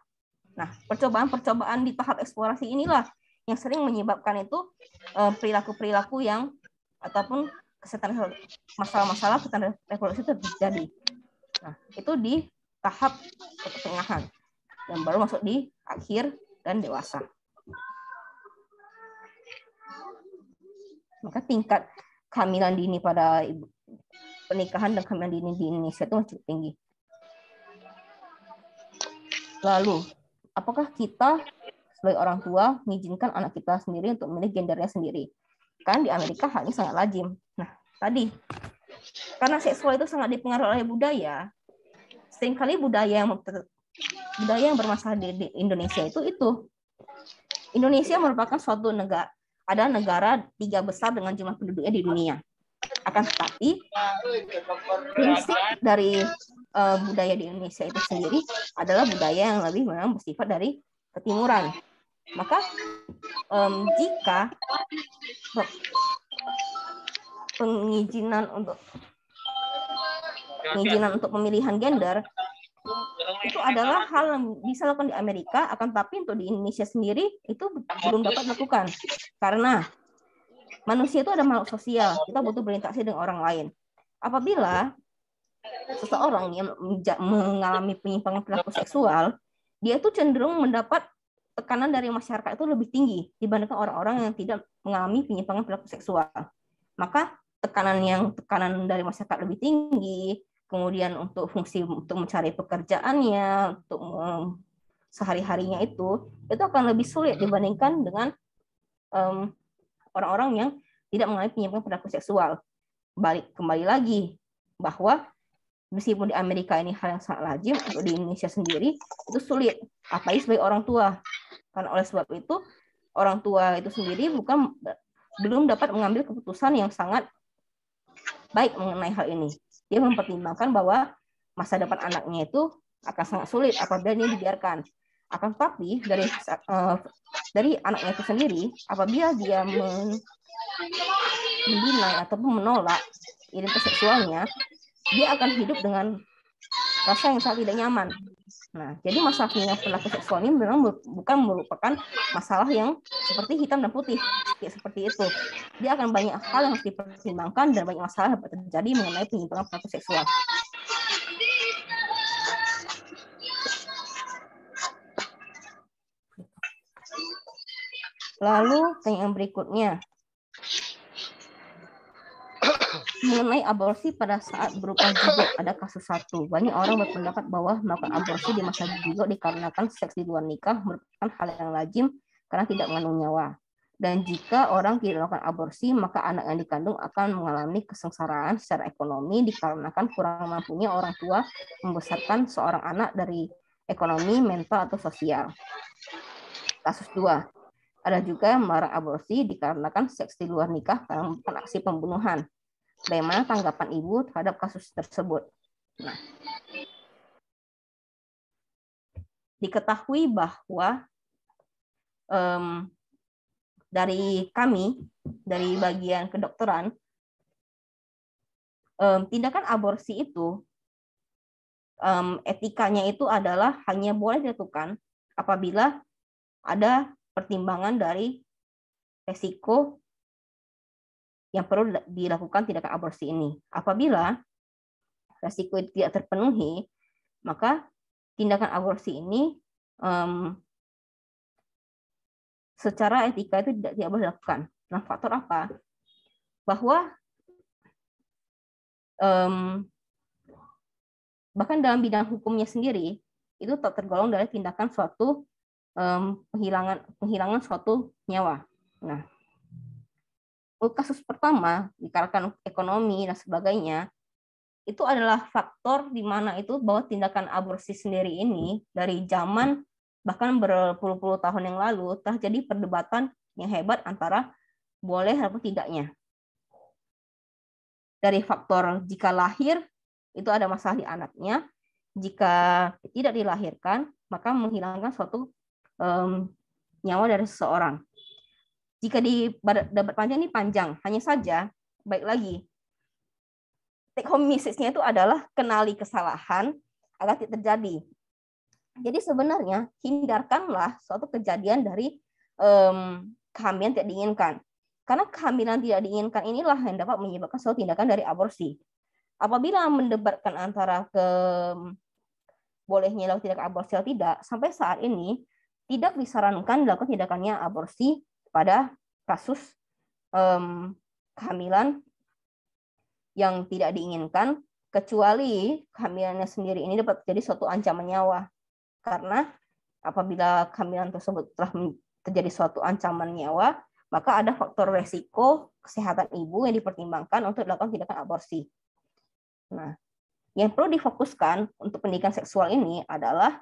Nah, percobaan-percobaan di tahap eksplorasi inilah yang sering menyebabkan itu perilaku-perilaku yang ataupun masalah-masalah kesehatan reproduksi terjadi. Nah, itu di tahap pertengahan dan baru masuk di akhir dan dewasa. Maka tingkat kehamilan dini pada pernikahan dan kehamilan dini di Indonesia itu masih tinggi. Lalu, apakah kita sebagai orang tua mengizinkan anak kita sendiri untuk memilih gendernya sendiri? Kan di Amerika hal ini sangat lazim. Nah, tadi karena seksual itu sangat dipengaruhi oleh budaya, seringkali budaya yang budaya yang bermasalah di Indonesia itu. Indonesia merupakan suatu negara 3 besar dengan jumlah penduduknya di dunia. Akan tetapi prinsip dari budaya di Indonesia itu sendiri adalah budaya yang lebih memang bersifat dari ketimuran. Maka jika pengizinan untuk pemilihan gender itu adalah hal yang bisa dilakukan di Amerika, akan tapi untuk di Indonesia sendiri itu belum dapat dilakukan karena manusia itu ada makhluk sosial, kita butuh berinteraksi dengan orang lain. Apabila seseorang yang mengalami penyimpangan perilaku seksual, dia itu cenderung mendapat tekanan dari masyarakat itu lebih tinggi dibandingkan orang-orang yang tidak mengalami penyimpangan perilaku seksual. Maka tekanan dari masyarakat lebih tinggi, kemudian untuk fungsi untuk mencari pekerjaannya, untuk sehari-harinya itu akan lebih sulit dibandingkan dengan orang-orang yang tidak mengalami penyimpangan perilaku seksual. Kembali lagi bahwa meskipun di Amerika ini hal yang sangat lazim, untuk di Indonesia sendiri itu sulit, apalagi sebagai orang tua. Karena oleh sebab itu orang tua itu sendiri belum dapat mengambil keputusan yang sangat baik mengenai hal ini. Dia mempertimbangkan bahwa masa depan anaknya itu akan sangat sulit apabila ini dibiarkan. Akan tetapi dari anaknya itu sendiri, apabila dia mendinai ataupun menolak identitas seksualnya, dia akan hidup dengan rasa yang sangat tidak nyaman. Nah, jadi masalah penyimpangan perilaku seksual ini memang bukan merupakan masalah yang seperti hitam dan putih, seperti itu. Dia akan banyak hal yang harus dipertimbangkan dan banyak masalah yang terjadi mengenai penyimpangan perilaku seksual. Lalu yang berikutnya, mengenai aborsi pada saat berupa zigot, ada kasus satu. Banyak orang berpendapat bahwa melakukan aborsi di masa zigot dikarenakan seks di luar nikah merupakan hal yang lazim karena tidak mengandung nyawa. Dan jika orang tidak melakukan aborsi, maka anak yang dikandung akan mengalami kesengsaraan secara ekonomi dikarenakan kurang mampunya orang tua membesarkan seorang anak dari ekonomi, mental, atau sosial. Kasus 2. Ada juga yang melarang aborsi dikarenakan seks di luar nikah karena merupakan aksi pembunuhan. Bagaimana tanggapan Ibu terhadap kasus tersebut? Nah, diketahui bahwa dari kami, dari bagian kedokteran, tindakan aborsi itu, etikanya itu adalah hanya boleh dilakukan apabila ada pertimbangan dari resiko yang perlu dilakukan tindakan aborsi ini. Apabila resiko itu tidak terpenuhi, maka tindakan aborsi ini secara etika itu tidak boleh dilakukan. Nah, faktor apa? Bahwa bahkan dalam bidang hukumnya sendiri itu tak tergolong dari tindakan suatu penghilangan suatu nyawa. Nah, kasus pertama dikarenakan ekonomi dan sebagainya, itu adalah faktor di mana itu bahwa tindakan aborsi sendiri ini dari zaman bahkan berpuluh-puluh tahun yang lalu terjadi perdebatan yang hebat antara boleh atau tidaknya. Dari faktor jika lahir itu ada masalah di anaknya, jika tidak dilahirkan maka menghilangkan suatu nyawa dari seseorang. Jika di debat panjang ini panjang, hanya saja baik lagi take home message-nya itu adalah kenali kesalahan agar tidak terjadi. Jadi sebenarnya hindarkanlah suatu kejadian dari kehamilan tidak diinginkan. Karena kehamilan tidak diinginkan inilah yang dapat menyebabkan suatu tindakan dari aborsi. Apabila mendebatkan antara bolehnya dilakukan tindakan aborsi atau tidak, sampai saat ini tidak disarankan dilakukan tindakannya aborsi pada kasus kehamilan yang tidak diinginkan, kecuali kehamilannya sendiri ini dapat menjadi suatu ancaman nyawa. Karena apabila kehamilan tersebut telah terjadi suatu ancaman nyawa, maka ada faktor resiko kesehatan ibu yang dipertimbangkan untuk dilakukan tindakan aborsi. Nah, yang perlu difokuskan untuk pendidikan seksual ini adalah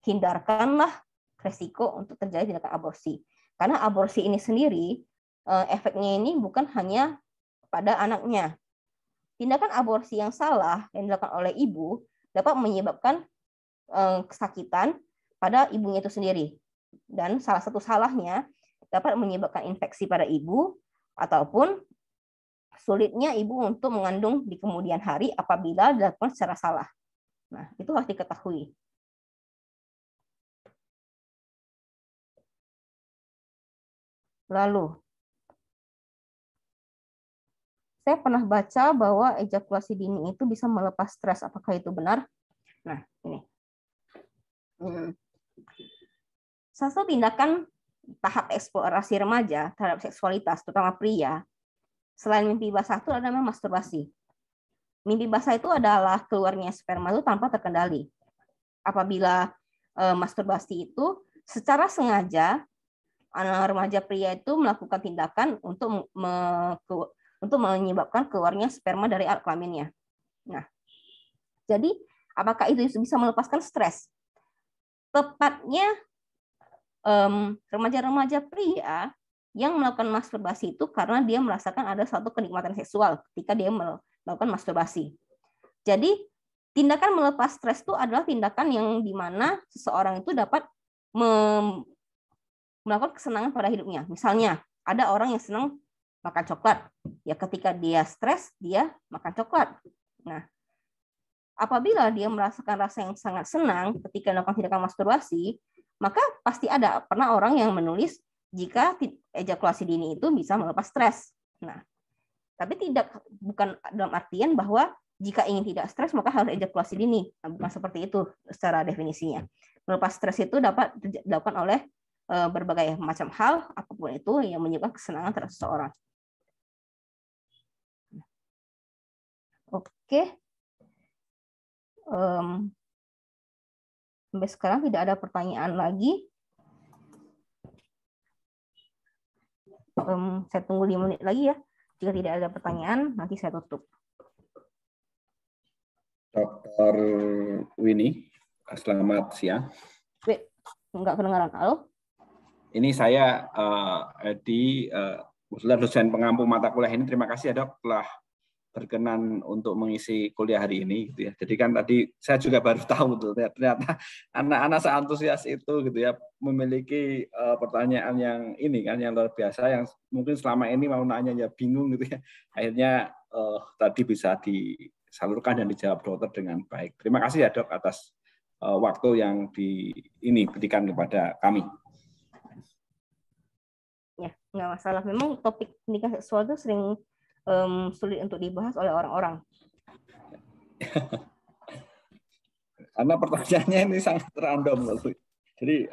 hindarkanlah resiko untuk terjadi tindakan aborsi. Karena aborsi ini sendiri, efeknya ini bukan hanya pada anaknya. Tindakan aborsi yang salah yang dilakukan oleh ibu dapat menyebabkan kesakitan pada ibunya itu sendiri. Dan salah satu salahnya dapat menyebabkan infeksi pada ibu ataupun sulitnya ibu untuk mengandung di kemudian hari apabila dilakukan secara salah. Nah, itu harus diketahui. Lalu, saya pernah baca bahwa ejakulasi dini itu bisa melepas stres. Apakah itu benar? Nah, ini. Salah satu tindakan tahap eksplorasi remaja terhadap seksualitas, terutama pria, selain mimpi basah itu ada namanya masturbasi. Mimpi basah itu adalah keluarnya sperma itu tanpa terkendali. Apabila masturbasi itu secara sengaja, anak remaja pria itu melakukan tindakan untuk menyebabkan keluarnya sperma dari alat kelaminnya. Nah, jadi apakah itu bisa melepaskan stres? Tepatnya remaja-remaja pria yang melakukan masturbasi itu karena dia merasakan ada suatu kenikmatan seksual ketika dia melakukan masturbasi. Jadi tindakan melepas stres itu adalah tindakan yang dimana seseorang itu dapat melakukan kesenangan pada hidupnya. Misalnya ada orang yang senang makan coklat, ya ketika dia stres dia makan coklat. Nah, apabila dia merasakan rasa yang sangat senang ketika melakukan tindakan masturbasi, maka pasti pernah orang yang menulis jika ejakulasi dini itu bisa melepas stres. Nah, tapi bukan dalam artian bahwa jika ingin tidak stres maka harus ejakulasi dini. Nah, bukan seperti itu secara definisinya. Melepas stres itu dapat dilakukan oleh berbagai macam hal, apapun itu yang menyebabkan kesenangan terhadap seseorang. Oke. Sampai sekarang tidak ada pertanyaan lagi. Saya tunggu 5 menit lagi ya. Jika tidak ada pertanyaan, nanti saya tutup. Dr. Winnie, selamat siang. Enggak kedengaran. Halo? Ini saya di dosen pengampu mata kuliah ini. Terima kasih ya dok telah berkenan untuk mengisi kuliah hari ini gitu ya. Jadi kan tadi saya juga baru tahu tuh ternyata anak-anak seantusias itu gitu ya, memiliki pertanyaan yang ini kan yang luar biasa yang mungkin selama ini mau nanya ya bingung gitu ya. Akhirnya tadi bisa disalurkan dan dijawab dokter dengan baik. Terima kasih ya dok atas waktu yang diberikan kepada kami. Ya, nggak masalah. Memang topik pendidikan seksual itu sering sulit untuk dibahas oleh orang-orang. Karena pertanyaannya ini sangat random. Jadi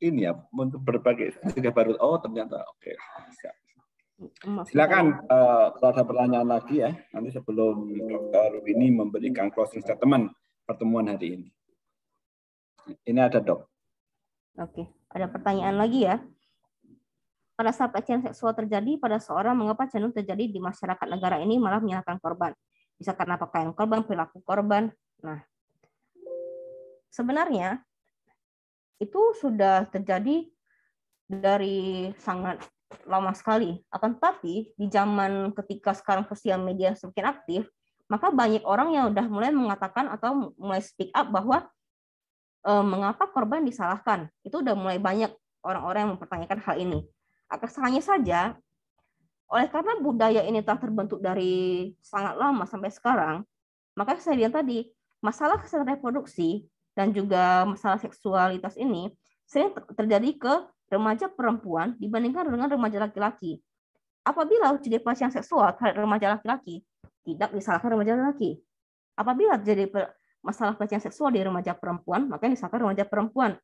ini ya untuk berbagai juga baru ternyata oke. Silakan kalau ada pertanyaan lagi ya nanti sebelum Dr. Winnie memberikan closing statement pertemuan hari ini. Ini ada dok. Oke, ada pertanyaan lagi ya. Pada saat pelecehan seksual terjadi pada seorang, mengapa cenderung terjadi di masyarakat negara ini malah menyalahkan korban? Bisa karena pakaian korban, perilaku korban. Nah, sebenarnya itu sudah terjadi dari sangat lama sekali. Akan tetapi di zaman ketika sekarang sosial media semakin aktif, maka banyak orang yang udah mulai mengatakan atau mulai speak up bahwa mengapa korban disalahkan. Itu udah mulai banyak orang-orang yang mempertanyakan hal ini. Hanya saja, oleh karena budaya ini telah terbentuk dari sangat lama sampai sekarang, maka saya bilang tadi, masalah kesehatan reproduksi dan juga masalah seksualitas ini sering terjadi ke remaja perempuan dibandingkan dengan remaja laki-laki. Apabila terjadi pelecehan seksual terhadap remaja laki-laki, tidak disalahkan remaja laki. Apabila terjadi masalah pelecehan seksual di remaja perempuan, maka disalahkan remaja perempuan.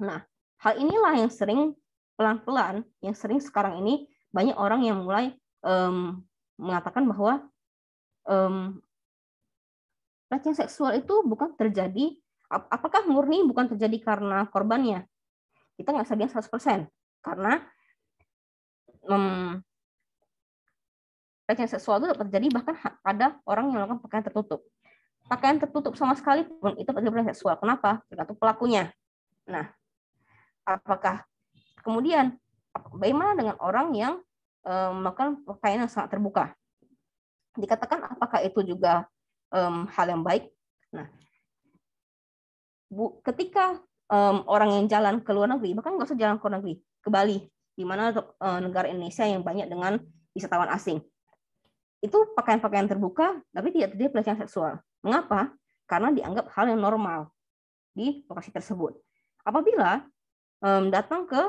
Nah, hal inilah yang sering pelan-pelan, yang sering sekarang ini banyak orang yang mulai mengatakan bahwa pelecehan seksual itu bukan terjadi, apakah murni bukan terjadi karena korbannya? Kita nggak bisa bilang 100%, karena pelecehan seksual itu terjadi bahkan pada orang yang melakukan pakaian tertutup. pakaian tertutup sama sekali pun itu pelecehan seksual. Kenapa? Tergantung pelakunya. Nah, apakah kemudian bagaimana dengan orang yang melakukan pakaian yang sangat terbuka? Dikatakan apakah itu juga hal yang baik? Nah, ketika orang yang jalan ke luar negeri, bahkan nggak usah jalan ke luar negeri, ke Bali, di mana negara Indonesia yang banyak dengan wisatawan asing, itu pakaian-pakaian terbuka, tapi tidak terjadi pelecehan seksual. Mengapa? Karena dianggap hal yang normal di lokasi tersebut. Apabila datang ke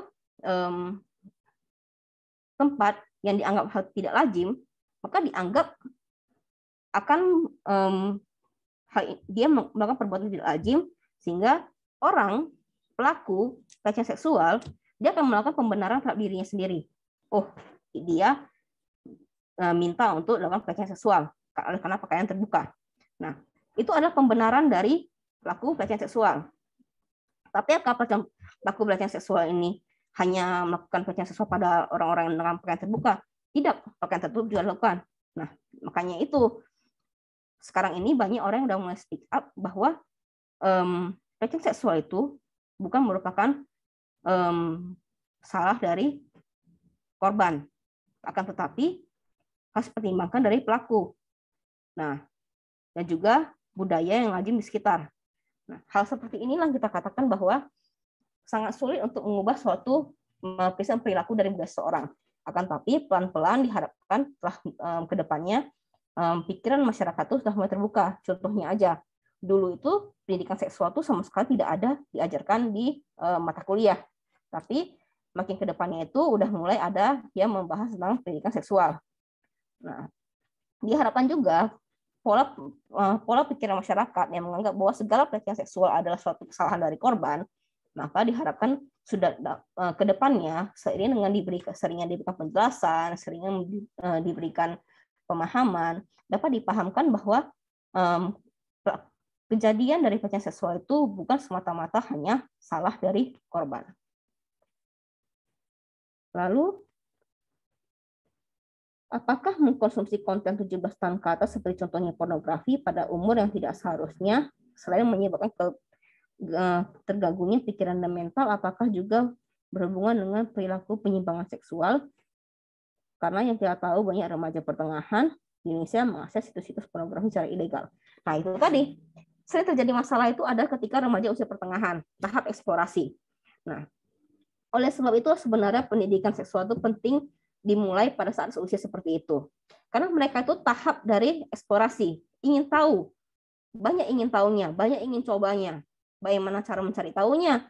tempat yang dianggap hal tidak lazim, maka dianggap akan dia melakukan perbuatan tidak lazim, sehingga orang pelaku pelecehan seksual dia akan melakukan pembenaran terhadap dirinya sendiri. Oh, dia minta untuk melakukan pelecehan seksual karena pakaian terbuka. Nah, itu adalah pembenaran dari pelaku pelecehan seksual. Tapi apakah pelaku pelecehan seksual ini hanya melakukan pelecehan seksual pada orang-orang yang dengan pakaian terbuka? Tidak, pakaian tertutup juga dilakukan. Nah, makanya itu sekarang ini banyak orang yang sudah mulai speak up bahwa pelecehan seksual itu bukan merupakan salah dari korban, akan tetapi harus pertimbangkan dari pelaku. Nah, dan juga budaya yang lazim di sekitar. Nah, hal seperti inilah kita katakan bahwa sangat sulit untuk mengubah suatu perilaku dari budaya seseorang. Akan tapi pelan-pelan diharapkan setelah ke depannya pikiran masyarakat itu sudah mulai terbuka. Contohnya aja, dulu itu pendidikan seksual itu sama sekali tidak ada diajarkan di mata kuliah. Tapi makin ke depannya itu udah mulai ada yang membahas tentang pendidikan seksual. Nah, diharapkan juga pola pikiran masyarakat yang menganggap bahwa segala pelecehan seksual adalah suatu kesalahan dari korban, maka diharapkan sudah ke depannya seiring dengan seringnya diberikan penjelasan, seringnya diberikan pemahaman, dapat dipahamkan bahwa kejadian dari pelecehan seksual itu bukan semata-mata hanya salah dari korban. Lalu, apakah mengkonsumsi konten 17 tahun ke atas seperti contohnya pornografi pada umur yang tidak seharusnya, selain menyebabkan terganggunya pikiran dan mental, apakah juga berhubungan dengan perilaku penyimpangan seksual? Karena yang kita tahu banyak remaja pertengahan di Indonesia mengakses situs-situs pornografi secara ilegal. Nah, itu tadi sering terjadi masalah itu ada ketika remaja usia pertengahan, tahap eksplorasi. Nah, oleh sebab itu sebenarnya pendidikan seksual itu penting dimulai pada saat seusia seperti itu. Karena mereka itu tahap dari eksplorasi, ingin tahu, banyak ingin tahunya, banyak ingin cobanya, bagaimana cara mencari tahunya.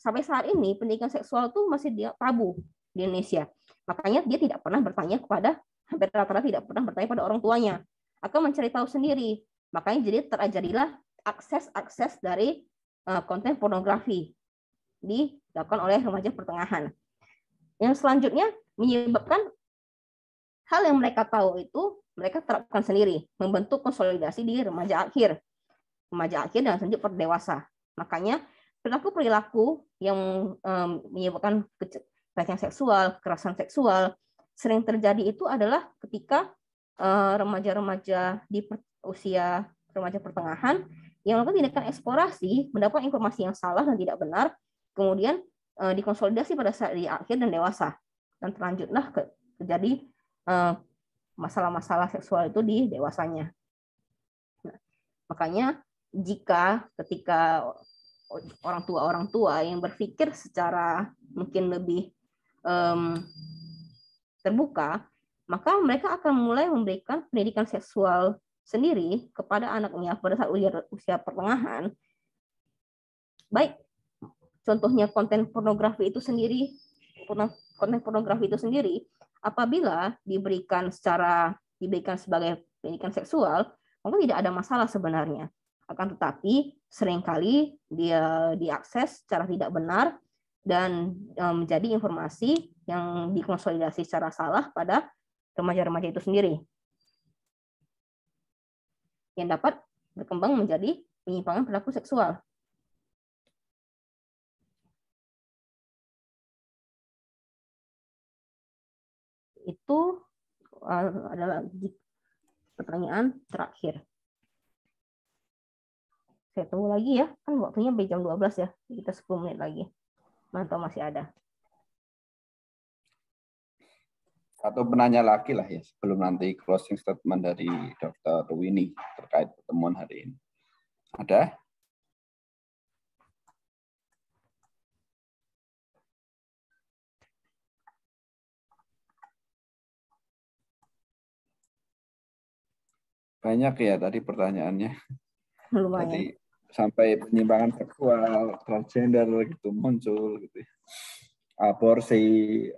Sampai saat ini pendidikan seksual itu masih tabu di Indonesia. Makanya dia tidak pernah bertanya kepada, hampir rata-rata tidak pernah bertanya pada orang tuanya, akan mencari tahu sendiri. Makanya jadi terajarilah akses dari konten pornografi dilakukan oleh remaja pertengahan. Yang selanjutnya menyebabkan hal yang mereka tahu itu mereka terapkan sendiri, membentuk konsolidasi di remaja akhir dan selanjutnya perdewasa. Makanya perilaku yang menyebabkan pelecehan seksual, kekerasan seksual sering terjadi itu adalah ketika remaja-remaja di usia remaja pertengahan yang melakukan tindakan eksplorasi, mendapat informasi yang salah dan tidak benar, kemudian dikonsolidasi pada saat di akhir dan dewasa, dan terlanjutlah terjadi masalah-masalah seksual itu di dewasanya. Nah, makanya jika ketika orang tua yang berpikir secara mungkin lebih terbuka, maka mereka akan mulai memberikan pendidikan seksual sendiri kepada anaknya pada saat usia pertengahan. Baik, contohnya konten pornografi itu sendiri, apabila diberikan sebagai pendidikan seksual, maka tidak ada masalah sebenarnya. Akan tetapi seringkali dia diakses secara tidak benar dan menjadi informasi yang dikonsolidasi secara salah pada remaja-remaja itu sendiri, yang dapat berkembang menjadi penyimpangan perilaku seksual. Itu adalah pertanyaan terakhir. Saya tunggu lagi ya, kan waktunya sampai jam 12 ya. Kita 10 menit lagi. Mantap, masih ada. Atau penanya lagi lah ya, sebelum nanti closing statement dari Dr. Winnie terkait pertemuan hari ini. Ada? Banyak ya tadi pertanyaannya. Lumayan. Tadi sampai penyimpangan seksual, transgender gitu muncul gitu. Aborsi,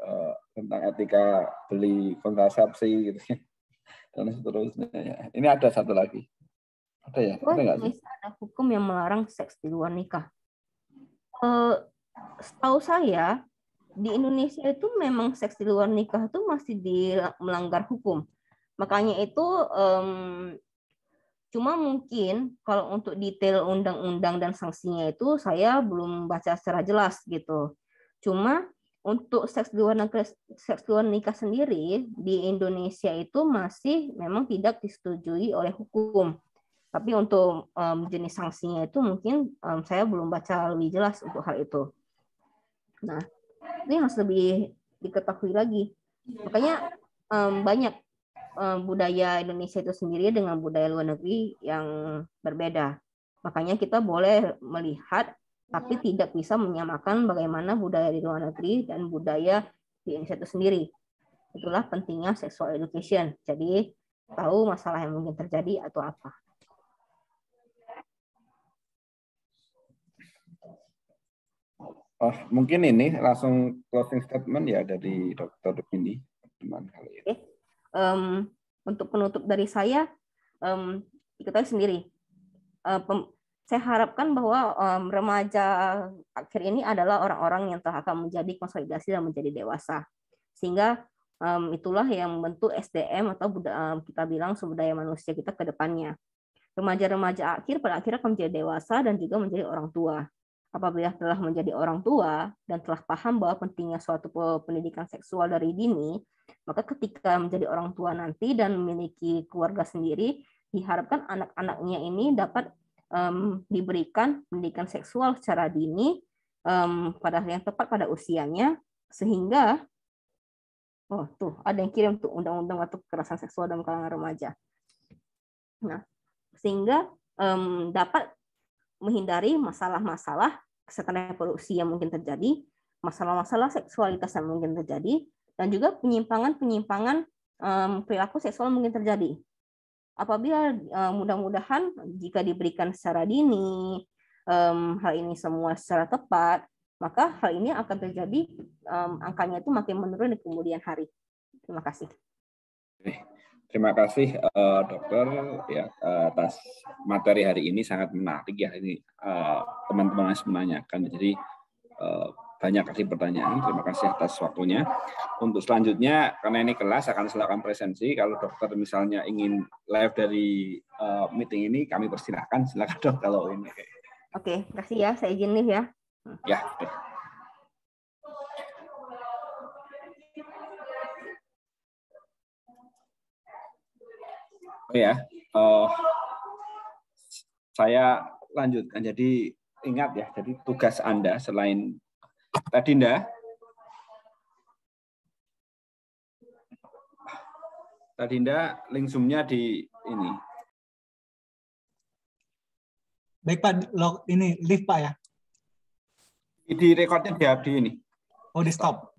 tentang etika beli kontrasepsi gitu dan seterusnya. Ini ada satu lagi. Ada ya? Ada nggak sih? Ada hukum yang melarang seks di luar nikah. Setahu saya di Indonesia itu memang seks di luar nikah itu masih melanggar hukum. Makanya itu cuma mungkin kalau untuk detail undang-undang dan sanksinya itu saya belum baca secara jelas gitu. Cuma untuk seks di luar nikah sendiri di Indonesia itu masih memang tidak disetujui oleh hukum. Tapi untuk jenis sanksinya itu mungkin saya belum baca lebih jelas untuk hal itu. Nah, ini harus lebih diketahui lagi. Makanya banyak budaya Indonesia itu sendiri dengan budaya luar negeri yang berbeda. Makanya kita boleh melihat, tapi tidak bisa menyamakan bagaimana budaya di luar negeri dan budaya di Indonesia itu sendiri. Itulah pentingnya sexual education. Jadi tahu masalah yang mungkin terjadi atau apa. Oh, mungkin ini langsung closing statement ya dari Dr. Winnie. Teman kali ini. Oke. Untuk penutup dari saya, diketahui sendiri. Saya harapkan bahwa remaja akhir ini adalah orang-orang yang telah akan menjadi konsolidasi dan menjadi dewasa. Sehingga itulah yang membentuk SDM atau kita bilang sumber daya manusia kita ke depannya. Remaja-remaja akhir pada akhirnya akan menjadi dewasa dan juga menjadi orang tua. Apabila telah menjadi orang tua dan telah paham bahwa pentingnya suatu pendidikan seksual dari dini, maka ketika menjadi orang tua nanti dan memiliki keluarga sendiri, diharapkan anak-anaknya ini dapat diberikan pendidikan seksual secara dini pada yang tepat pada usianya, sehingga tuh ada yang kirim tuh undang-undang atau kekerasan seksual dalam kalangan remaja. Nah, sehingga dapat menghindari masalah-masalah kesehatan reproduksi yang mungkin terjadi, masalah-masalah seksualitas yang mungkin terjadi, dan juga penyimpangan-penyimpangan perilaku seksual mungkin terjadi. Apabila mudah-mudahan jika diberikan secara dini, hal ini semua secara tepat, maka hal ini akan terjadi, angkanya itu makin menurun di kemudian hari. Terima kasih. Terima kasih dokter ya atas materi hari ini, sangat menarik ya ini teman-teman yang menanyakan. Jadi banyak kasih pertanyaan. Terima kasih atas waktunya. Untuk selanjutnya karena ini kelas akan silakan presensi. Kalau dokter misalnya ingin live dari meeting ini kami persilahkan. Silakan dok kalau ini. Oke, kasih ya. Saya izin live ya. Ya. Oke. Oh ya, saya lanjutkan. Jadi ingat ya, jadi tugas Anda selain Tadinda link Zoom-nya di ini. Baik Pak, ini live Pak ya? Di recordnya di ini. Oh di stop.